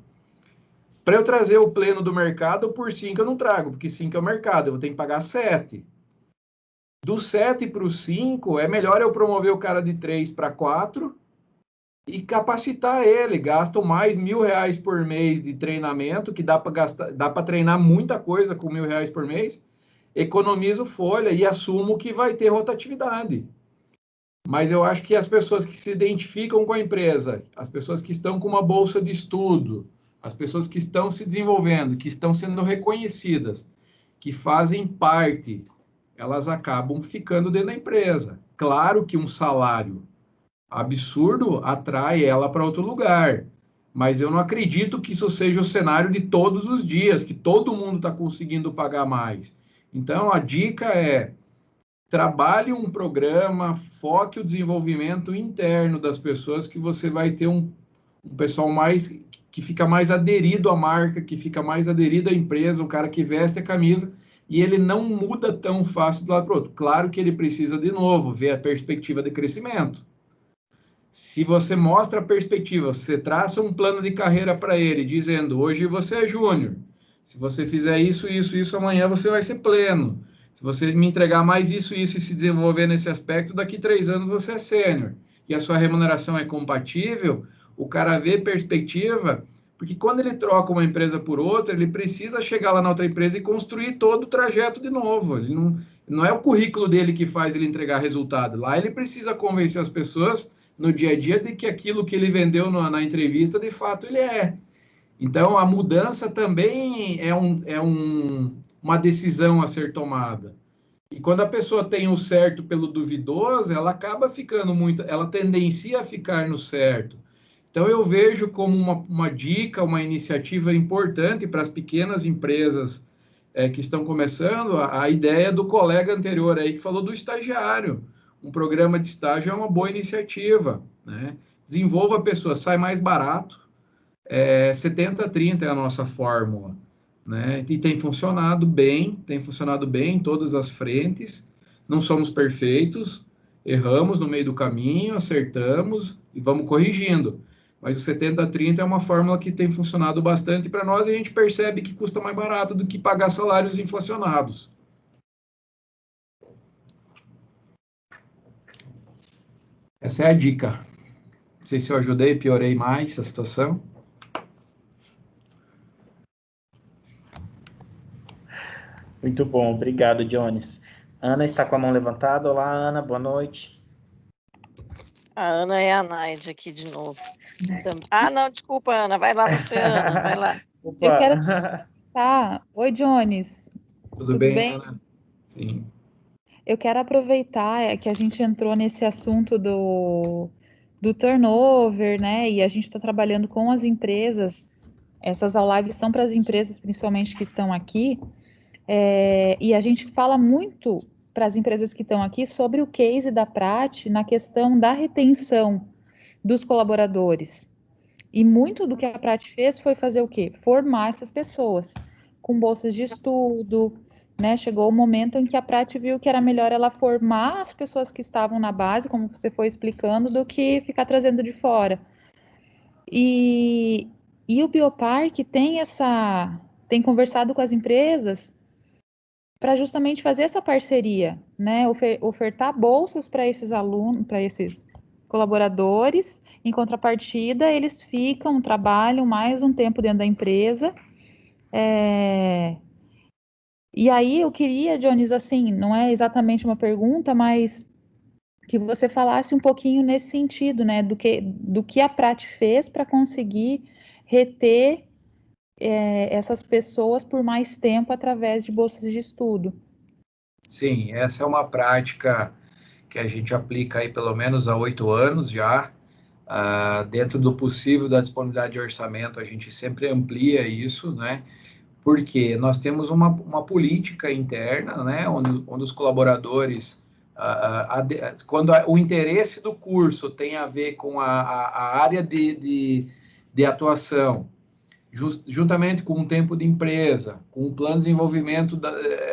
Para eu trazer o pleno do mercado, por 5 eu não trago, porque 5 é o mercado, eu vou ter que pagar 7. Do 7 para o 5, é melhor eu promover o cara de 3 para 4 e capacitar ele. Gasto mais R$1.000 por mês de treinamento, que dá para treinar muita coisa com R$1.000 por mês, economizo folha e assumo que vai ter rotatividade. Mas eu acho que as pessoas que se identificam com a empresa, as pessoas que estão com uma bolsa de estudo, as pessoas que estão se desenvolvendo, que estão sendo reconhecidas, que fazem parte, elas acabam ficando dentro da empresa. Claro que um salário absurdo atrai ela para outro lugar, mas eu não acredito que isso seja o cenário de todos os dias, que todo mundo está conseguindo pagar mais. Então, a dica é: trabalhe um programa, foque o desenvolvimento interno das pessoas, que você vai ter um pessoal que fica mais aderido à marca, que fica mais aderido à empresa, o cara que veste a camisa, e ele não muda tão fácil do lado para o outro. Claro que ele precisa, de novo, ver a perspectiva de crescimento. Se você mostra a perspectiva, você traça um plano de carreira para ele, dizendo: hoje você é júnior, se você fizer isso, amanhã você vai ser pleno. Se você me entregar mais isso e se desenvolver nesse aspecto, daqui 3 anos você é sênior. E a sua remuneração é compatível, o cara vê perspectiva, porque quando ele troca uma empresa por outra, ele precisa chegar lá na outra empresa e construir todo o trajeto de novo. Ele não é o currículo dele que faz ele entregar resultado. Lá ele precisa convencer as pessoas no dia a dia de que aquilo que ele vendeu na entrevista, de fato, ele é. Então, a mudança também é uma decisão a ser tomada. E quando a pessoa tem o certo pelo duvidoso, ela acaba ficando ela tendencia a ficar no certo. Então, eu vejo como uma dica, uma iniciativa importante para as pequenas empresas que estão começando, a ideia do colega anterior aí que falou do estagiário. um programa de estágio é uma boa iniciativa, né? Desenvolva a pessoa, sai mais barato, 70-30 é a nossa fórmula, né? E tem funcionado bem em todas as frentes, não somos perfeitos, erramos no meio do caminho, acertamos e vamos corrigindo. Mas o 70-30 é uma fórmula que tem funcionado bastante para nós e a gente percebe que custa mais barato do que pagar salários inflacionados. Essa é a dica. Não sei se eu ajudei, piorei mais a situação. Muito bom, obrigado, Jones. Ana está com a mão levantada. Olá, Ana, boa noite. A Ana é a Naide aqui de novo. Não, desculpa, Ana, vai lá você, Ana, vai lá. Opa. Eu quero... Tá. Oi, Jones. Tudo bem, Ana? Sim. Eu quero aproveitar que a gente entrou nesse assunto do turnover, né? E a gente está trabalhando com as empresas. Essas lives são para as empresas, principalmente, que estão aqui. E a gente fala muito para as empresas que estão aqui sobre o case da Prati na questão da retenção dos colaboradores. E muito do que a Prati fez foi fazer o quê? Formar essas pessoas com bolsas de estudo, né? Chegou o momento em que a Prati viu que era melhor ela formar as pessoas que estavam na base, como você foi explicando, do que ficar trazendo de fora. E o Biopark tem conversado com as empresas para justamente fazer essa parceria, né? Ofertar bolsas para esses alunos, para esses colaboradores. Em contrapartida, eles trabalham mais um tempo dentro da empresa. E aí eu queria, Jones, assim, não é exatamente uma pergunta, mas que você falasse um pouquinho nesse sentido, né? Do que a Prati fez para conseguir reter essas pessoas por mais tempo através de bolsas de estudo. Sim, essa é uma prática que a gente aplica aí pelo menos há 8 anos já. Dentro do possível da disponibilidade de orçamento, a gente sempre amplia isso, né? Porque nós temos uma política interna, né? Onde os colaboradores, quando o interesse do curso tem a ver com a área de atuação, juntamente com o tempo de empresa, com o plano de desenvolvimento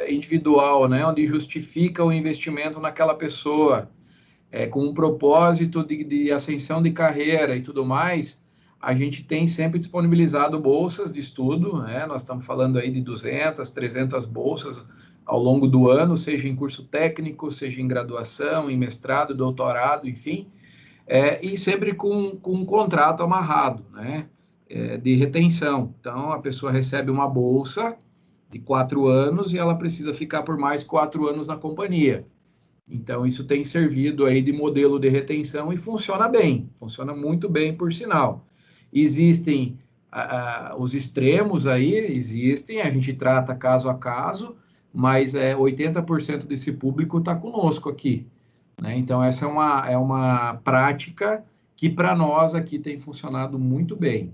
individual, né, onde justifica o investimento naquela pessoa, com um propósito de ascensão de carreira e tudo mais, a gente tem sempre disponibilizado bolsas de estudo, né, nós estamos falando aí de 200, 300 bolsas ao longo do ano, seja em curso técnico, seja em graduação, em mestrado, doutorado, enfim, e sempre com um contrato amarrado, né, de retenção. Então, a pessoa recebe uma bolsa de 4 anos e ela precisa ficar por mais 4 anos na companhia. Então, isso tem servido aí de modelo de retenção e funciona bem, funciona muito bem, por sinal. Existem os extremos aí, a gente trata caso a caso, mas 80% desse público está conosco aqui, né? Então, essa é uma prática que para nós aqui tem funcionado muito bem.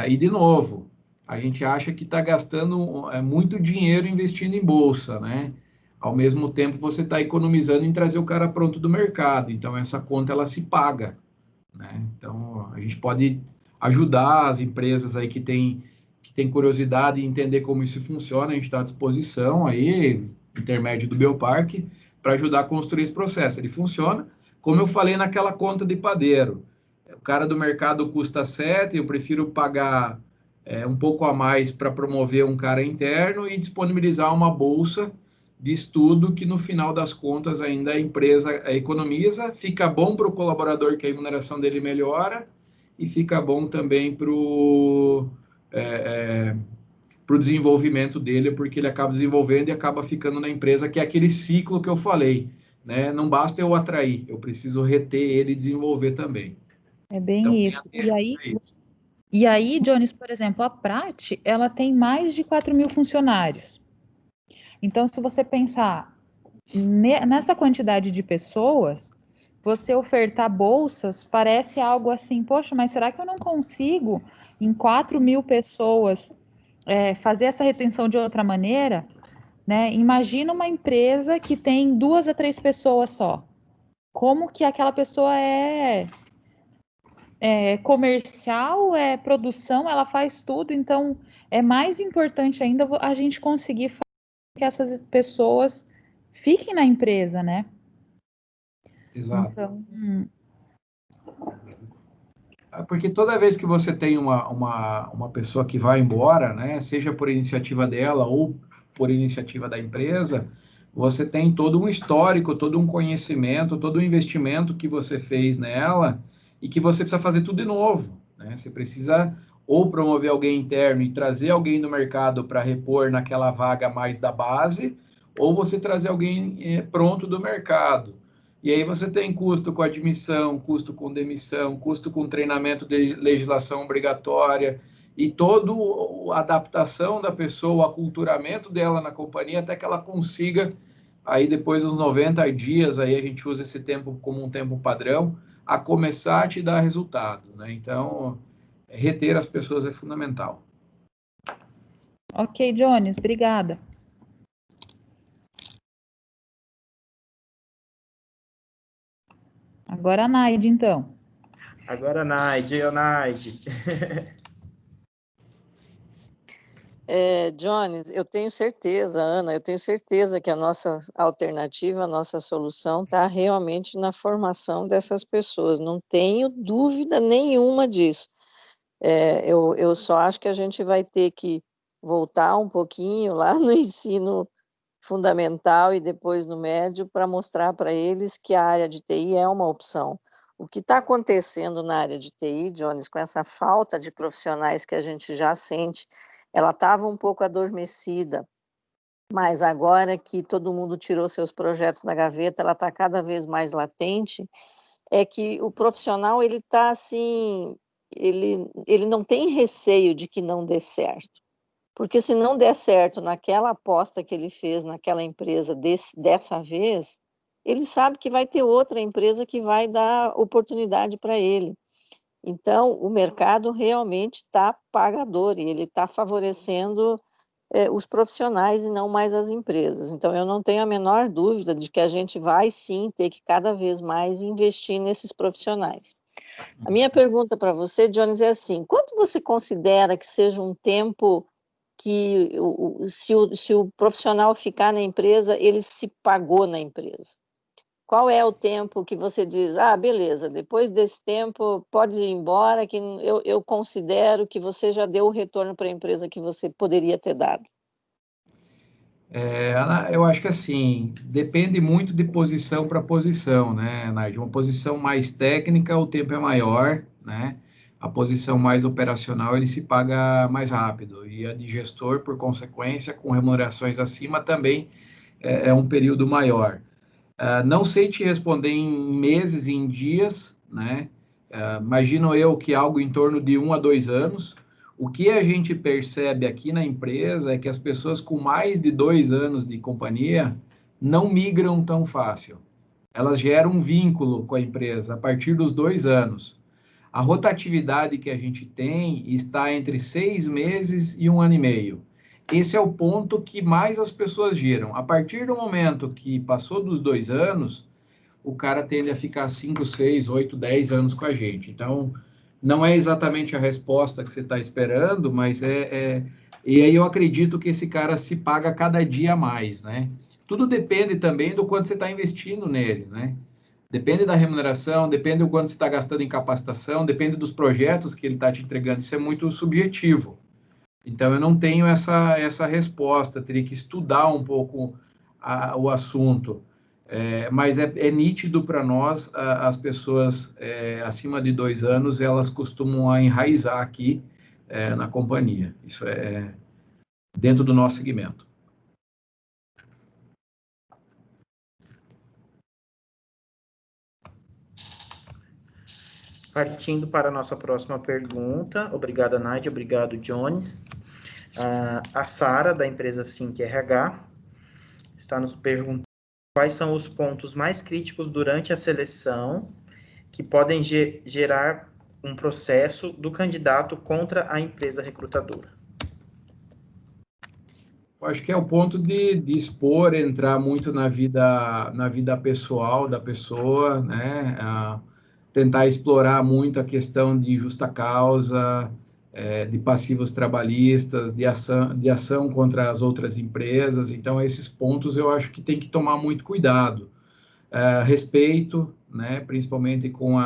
E, de novo, a gente acha que está gastando muito dinheiro investindo em bolsa, né? Ao mesmo tempo, você está economizando em trazer o cara pronto do mercado. Então, essa conta, ela se paga, né? Então, a gente pode ajudar as empresas aí que têm curiosidade em entender como isso funciona. A gente está à disposição aí, intermédio do Biopark, para ajudar a construir esse processo. Ele funciona, como eu falei naquela conta de padeiro. O cara do mercado custa 7, eu prefiro pagar um pouco a mais para promover um cara interno e disponibilizar uma bolsa de estudo que, no final das contas, ainda a empresa economiza, fica bom para o colaborador, que a remuneração dele melhora, e fica bom também para o desenvolvimento dele, porque ele acaba desenvolvendo e acaba ficando na empresa, que é aquele ciclo que eu falei, né? Não basta eu atrair, eu preciso reter ele e desenvolver também. É bem então, isso. E aí, Jones, por exemplo, a Prati, ela tem mais de 4 mil funcionários. Então, se você pensar nessa quantidade de pessoas, você ofertar bolsas parece algo assim, poxa, mas será que eu não consigo, em 4 mil pessoas, fazer essa retenção de outra maneira? Né? Imagina uma empresa que tem 2 a 3 pessoas só. como que aquela pessoa é comercial, é produção, ela faz tudo, então é mais importante ainda a gente conseguir fazer que essas pessoas fiquem na empresa, né? Exato. Então, Porque toda vez que você tem uma pessoa que vai embora, né, seja por iniciativa dela ou por iniciativa da empresa, você tem todo um histórico, todo um conhecimento, todo um investimento que você fez nela e que você precisa fazer tudo de novo, né? Você precisa ou promover alguém interno e trazer alguém do mercado para repor naquela vaga mais da base, ou você trazer alguém pronto do mercado. E aí você tem custo com admissão, custo com demissão, custo com treinamento de legislação obrigatória e toda a adaptação da pessoa, o aculturamento dela na companhia até que ela consiga, aí depois dos 90 dias, aí a gente usa esse tempo como um tempo padrão, a começar a te dar resultado, né? Então, reter as pessoas é fundamental. ok, Jones, obrigada. Agora a Naide, então. Agora, Naide. Jones, eu tenho certeza, Ana, eu tenho certeza que a nossa alternativa, a nossa solução está realmente na formação dessas pessoas, não tenho dúvida nenhuma disso. Eu só acho que a gente vai ter que voltar um pouquinho lá no ensino fundamental e depois no médio para mostrar para eles que a área de TI é uma opção. O que está acontecendo na área de TI, Jones, com essa falta de profissionais que a gente já sente, ela estava um pouco adormecida, mas agora que todo mundo tirou seus projetos da gaveta, ela está cada vez mais latente, é que o profissional ele está assim, ele não tem receio de que não dê certo. Porque se não der certo naquela aposta que ele fez naquela empresa dessa vez, ele sabe que vai ter outra empresa que vai dar oportunidade para ele. Então, o mercado realmente está pagador e ele está favorecendo os profissionais e não mais as empresas. Então, eu não tenho a menor dúvida de que a gente vai sim ter que cada vez mais investir nesses profissionais. A minha pergunta para você, Jones, é assim: quanto você considera que seja um tempo que se o profissional ficar na empresa, ele se pagou na empresa? Qual é o tempo que você diz, beleza, depois desse tempo pode ir embora, que eu considero que você já deu o retorno para a empresa que você poderia ter dado? Ana, eu acho que assim, depende muito de posição para posição, né, Naide? Uma posição mais técnica, o tempo é maior, né? A posição mais operacional, ele se paga mais rápido. E a de gestor, por consequência, com remunerações acima, também é um período maior. Não sei te responder em meses e em dias, né? Imagino eu que algo em torno de 1 a 2 anos. O que a gente percebe aqui na empresa é que as pessoas com mais de 2 anos de companhia não migram tão fácil. Elas geram um vínculo com a empresa a partir dos 2 anos. A rotatividade que a gente tem está entre 6 meses e 1 ano e meio. Esse é o ponto que mais as pessoas giram. A partir do momento que passou dos 2 anos, o cara tende a ficar 5, 6, 8, 10 anos com a gente. Então, não é exatamente a resposta que você está esperando, mas E aí eu acredito que esse cara se paga cada dia mais, né? Tudo depende também do quanto você está investindo nele, né? Depende da remuneração, depende do quanto você está gastando em capacitação, depende dos projetos que ele está te entregando. Isso é muito subjetivo. Então, eu não tenho essa resposta, teria que estudar um pouco o assunto. Mas é nítido para nós, as pessoas acima de 2 anos, elas costumam enraizar aqui na companhia. Isso é dentro do nosso segmento. Partindo para a nossa próxima pergunta. Obrigada, Naide. Obrigado, Jones. A Sara, da empresa Sync RH, está nos perguntando quais são os pontos mais críticos durante a seleção que podem gerar um processo do candidato contra a empresa recrutadora. Eu acho que é o ponto de expor, entrar muito na vida pessoal da pessoa, né? Tentar explorar muito a questão de justa causa, de passivos trabalhistas, de ação contra as outras empresas. Então, esses pontos eu acho que tem que tomar muito cuidado. Respeito, né? Principalmente com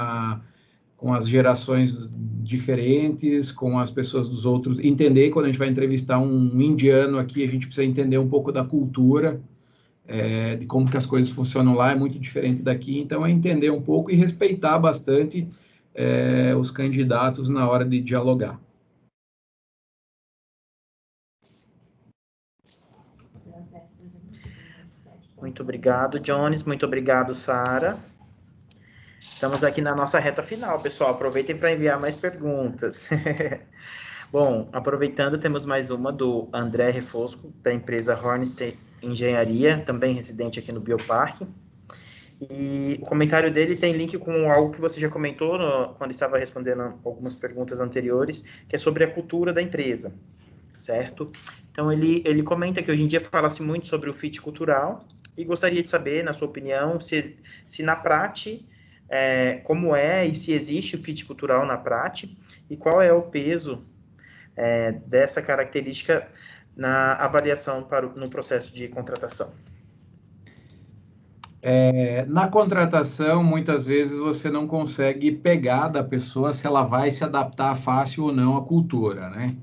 as gerações diferentes, com as pessoas dos outros. Entender, quando a gente vai entrevistar um indiano aqui, a gente precisa entender um pouco da cultura, de como que as coisas funcionam lá, é muito diferente daqui. Então, é entender um pouco e respeitar bastante os candidatos na hora de dialogar. Muito obrigado, Jones. Muito obrigado, Sara. Estamos aqui na nossa reta final, pessoal. Aproveitem para enviar mais perguntas. Bom, aproveitando, temos mais uma do André Refosco, da empresa Hornstein Engenharia, também residente aqui no Bioparque. E o comentário dele tem link com algo que você já comentou quando estava respondendo algumas perguntas anteriores, que é sobre a cultura da empresa, certo? Então, ele comenta que hoje em dia fala-se muito sobre o fit cultural e gostaria de saber, na sua opinião, se na prática, como é e se existe o fit cultural na prática e qual é o peso dessa característica na avaliação no processo de contratação. Na contratação, muitas vezes você não consegue pegar da pessoa se ela vai se adaptar fácil ou não à cultura, né?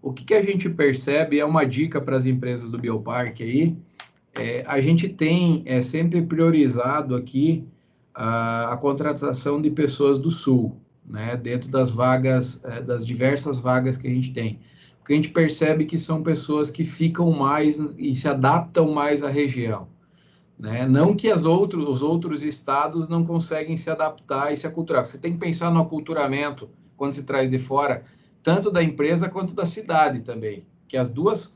O que a gente percebe, é uma dica para as empresas do Bioparque aí, a gente tem sempre priorizado aqui a contratação de pessoas do Sul, né? Dentro das vagas, das diversas vagas que a gente tem. Porque a gente percebe que são pessoas que ficam mais e se adaptam mais à região. Né? Não que os outros estados não conseguem se adaptar e se aculturar. Você tem que pensar no aculturamento, quando se traz de fora, tanto da empresa quanto da cidade também, que as duas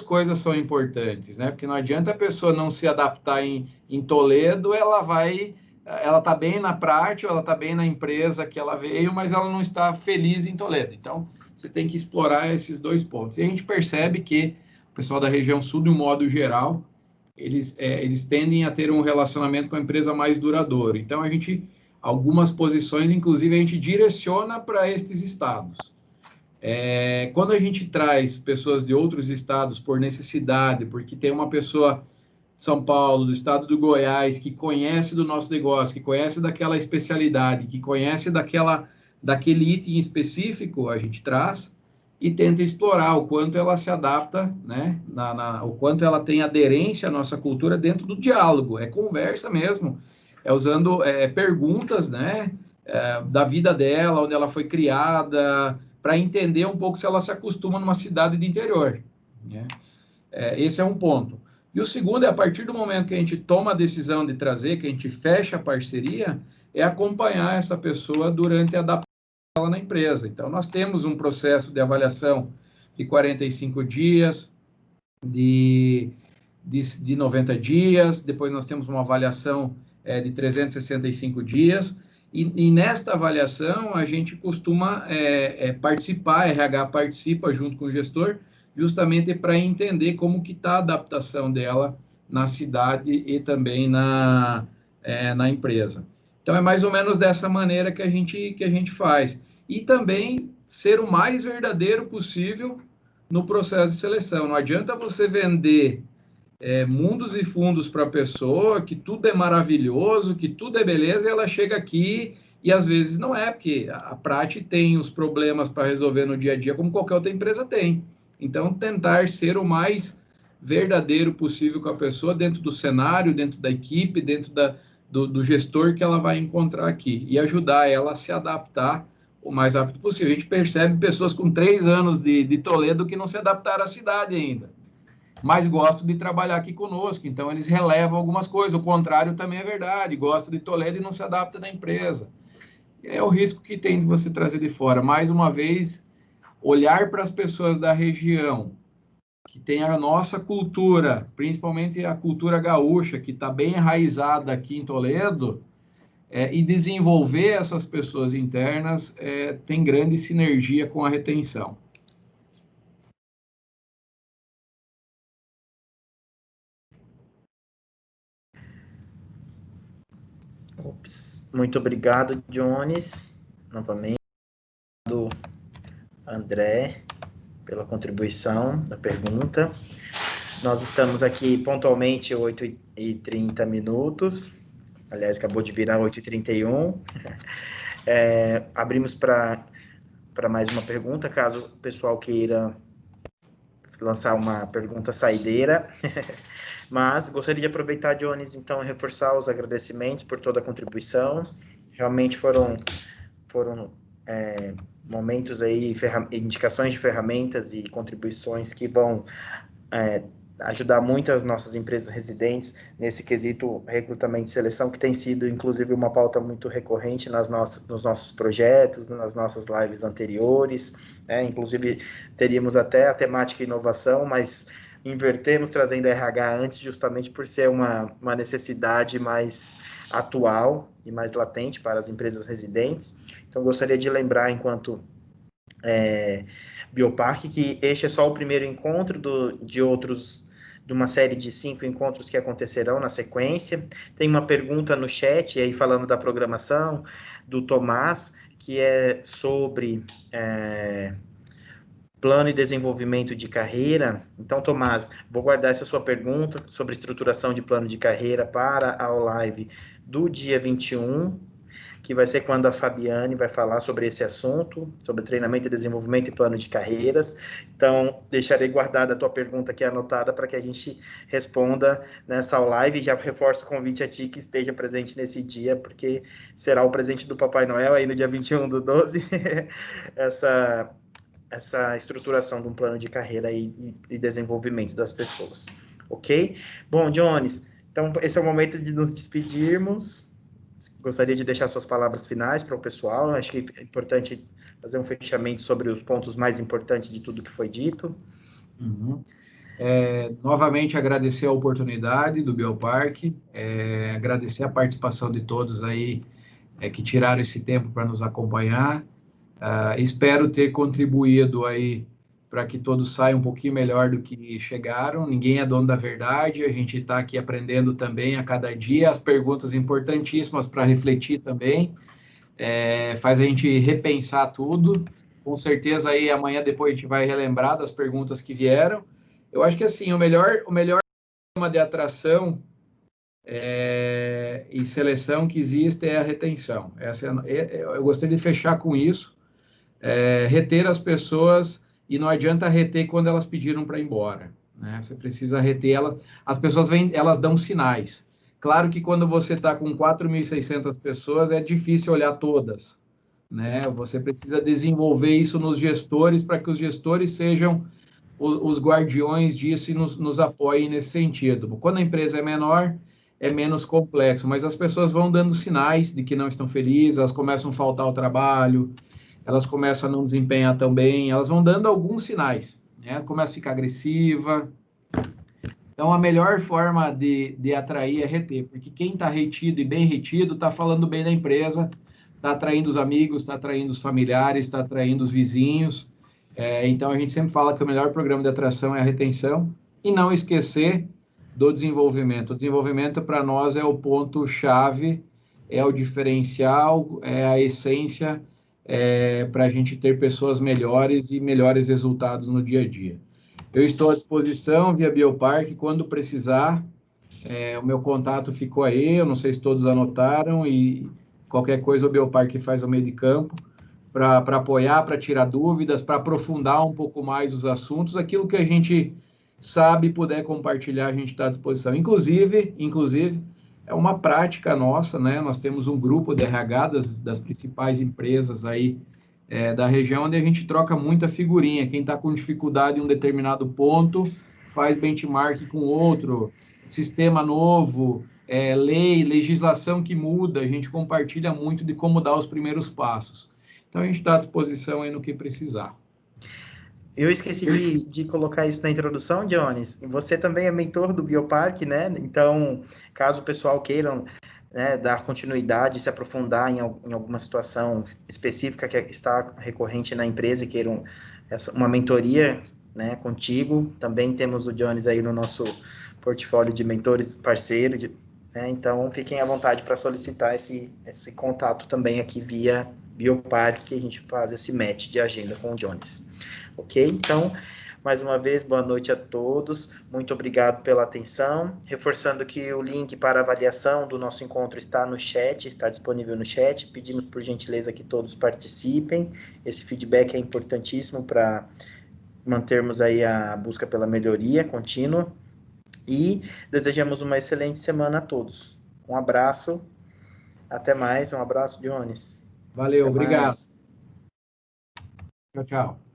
coisas são importantes, né? Porque não adianta a pessoa não se adaptar em Toledo, ela está bem na prática, ela está bem na empresa que ela veio, mas ela não está feliz em Toledo. Então, você tem que explorar esses dois pontos. E a gente percebe que o pessoal da região sul, de um modo geral, eles tendem a ter um relacionamento com a empresa mais duradouro. Então, algumas posições, inclusive, a gente direciona para estes estados. Quando a gente traz pessoas de outros estados por necessidade, porque tem uma pessoa de São Paulo, do estado do Goiás, que conhece do nosso negócio, que conhece daquela especialidade, que conhece daquele item específico, a gente traz e tenta explorar o quanto ela se adapta, né? O quanto ela tem aderência à nossa cultura dentro do diálogo. É conversa mesmo, usando perguntas, né? Da vida dela, onde ela foi criada, para entender um pouco se ela se acostuma numa cidade de interior. Né? Esse é um ponto. E o segundo é, a partir do momento que a gente toma a decisão de trazer, que a gente fecha a parceria, é acompanhar essa pessoa durante a adaptação na empresa. Então, nós temos um processo de avaliação de 45 dias, de 90 dias, depois nós temos uma avaliação de 365 dias, e nesta avaliação a gente costuma participar, a RH participa junto com o gestor, justamente para entender como que está a adaptação dela na cidade e também na empresa. Então, é mais ou menos dessa maneira que a gente faz. E também ser o mais verdadeiro possível no processo de seleção. Não adianta você vender mundos e fundos para a pessoa, que tudo é maravilhoso, que tudo é beleza, e ela chega aqui e às vezes não é, porque a Prati tem os problemas para resolver no dia a dia, como qualquer outra empresa tem. Então, tentar ser o mais verdadeiro possível com a pessoa, dentro do cenário, dentro da equipe, dentro do gestor que ela vai encontrar aqui, e ajudar ela a se adaptar o mais rápido possível. A gente percebe pessoas com 3 anos de Toledo que não se adaptaram à cidade ainda, mas gostam de trabalhar aqui conosco, então eles relevam algumas coisas. O contrário também é verdade, gosta de Toledo e não se adapta na empresa. É o risco que tem de você trazer de fora. Mais uma vez, olhar para as pessoas da região, que tem a nossa cultura, principalmente a cultura gaúcha, que está bem enraizada aqui em Toledo, e desenvolver essas pessoas internas tem grande sinergia com a retenção. Ops. Muito obrigado, Jones, novamente, do André, pela contribuição da pergunta. Nós estamos aqui pontualmente 8h30, aliás, acabou de virar 8h31. Abrimos para mais uma pergunta, caso o pessoal queira lançar uma pergunta saideira. Mas gostaria de aproveitar, Jones, então, e reforçar os agradecimentos por toda a contribuição. Realmente foram momentos aí, indicações de ferramentas e contribuições que vão ajudar muito as nossas empresas residentes nesse quesito recrutamento e seleção, que tem sido, inclusive, uma pauta muito recorrente nos nossos projetos, nas nossas lives anteriores, né? Inclusive, teríamos até a temática inovação, mas invertemos trazendo RH antes, justamente por ser uma necessidade mais atual e mais latente para as empresas residentes. Então, gostaria de lembrar, enquanto Bioparque, que este é só o primeiro encontro de uma série de 5 encontros que acontecerão na sequência. Tem uma pergunta no chat, aí falando da programação, do Tomás, que é sobre plano e desenvolvimento de carreira. Então, Tomás, vou guardar essa sua pergunta sobre estruturação de plano de carreira para a live do dia 21, que vai ser quando a Fabiane vai falar sobre esse assunto, sobre treinamento e desenvolvimento e plano de carreiras. Então, deixarei guardada a tua pergunta aqui anotada para que a gente responda nessa live. Já reforço o convite a ti que esteja presente nesse dia, porque será o presente do Papai Noel aí no dia 21/12, essa estruturação de um plano de carreira e desenvolvimento das pessoas. Ok? Bom, Jones, então esse é o momento de nos despedirmos. Gostaria de deixar suas palavras finais para o pessoal. Acho que é importante fazer um fechamento sobre os pontos mais importantes de tudo que foi dito. Novamente, agradecer a oportunidade do Bioparque, agradecer a participação de todos aí que tiraram esse tempo para nos acompanhar. Espero ter contribuído aí para que todos saiam um pouquinho melhor do que chegaram. Ninguém é dono da verdade, a gente está aqui aprendendo também a cada dia, as perguntas importantíssimas para refletir também, faz a gente repensar tudo. Com certeza aí amanhã depois a gente vai relembrar das perguntas que vieram. Eu acho que assim, o melhor sistema de atração e seleção que existe é a retenção. Eu gostaria de fechar com isso. Reter as pessoas, e não adianta reter quando elas pediram para ir embora, né? Você precisa reter elas. As pessoas elas dão sinais. Claro que quando você está com 4.600 pessoas, é difícil olhar todas, né? Você precisa desenvolver isso nos gestores, para que os gestores sejam os guardiões disso e nos apoiem nesse sentido. Quando a empresa é menor, é menos complexo, mas as pessoas vão dando sinais de que não estão felizes, elas começam a faltar ao trabalho, elas começam a não desempenhar tão bem, elas vão dando alguns sinais, né? Começa a ficar agressiva. Então, a melhor forma de atrair é reter, porque quem está retido e bem retido está falando bem da empresa, está atraindo os amigos, está atraindo os familiares, está atraindo os vizinhos. Então, a gente sempre fala que o melhor programa de atração é a retenção, e não esquecer do desenvolvimento. O desenvolvimento, para nós, é o ponto-chave, é o diferencial, é a essência, para a gente ter pessoas melhores e melhores resultados no dia a dia. Eu estou à disposição via Bioparque, quando precisar. O meu contato ficou aí, eu não sei se todos anotaram, e qualquer coisa o Bioparque faz ao meio de campo, para apoiar, para tirar dúvidas, para aprofundar um pouco mais os assuntos. Aquilo que a gente sabe e puder compartilhar, a gente está à disposição. Inclusive, é uma prática nossa, né? Nós temos um grupo de RH das principais empresas aí da região, onde a gente troca muita figurinha. Quem está com dificuldade em um determinado ponto, faz benchmark com outro, sistema novo, legislação que muda, a gente compartilha muito de como dar os primeiros passos. Então, a gente está à disposição aí no que precisar. Eu esqueci de colocar isso na introdução, Jones. Você também é mentor do Bioparque, né? Então, caso o pessoal queira, né, dar continuidade, se aprofundar em alguma situação específica que está recorrente na empresa e queiram uma mentoria, né, contigo, também temos o Jones aí no nosso portfólio de mentores parceiro, né? Então, fiquem à vontade para solicitar esse contato também aqui via Bioparque, que a gente faz esse match de agenda com o Jones. Ok? Então, mais uma vez, boa noite a todos. Muito obrigado pela atenção. Reforçando que o link para avaliação do nosso encontro está no chat, está disponível no chat. Pedimos por gentileza que todos participem. Esse feedback é importantíssimo para mantermos aí a busca pela melhoria contínua. E desejamos uma excelente semana a todos. Um abraço. Até mais. Um abraço, Jones. Valeu, Até obrigado. mais. Tchau, tchau.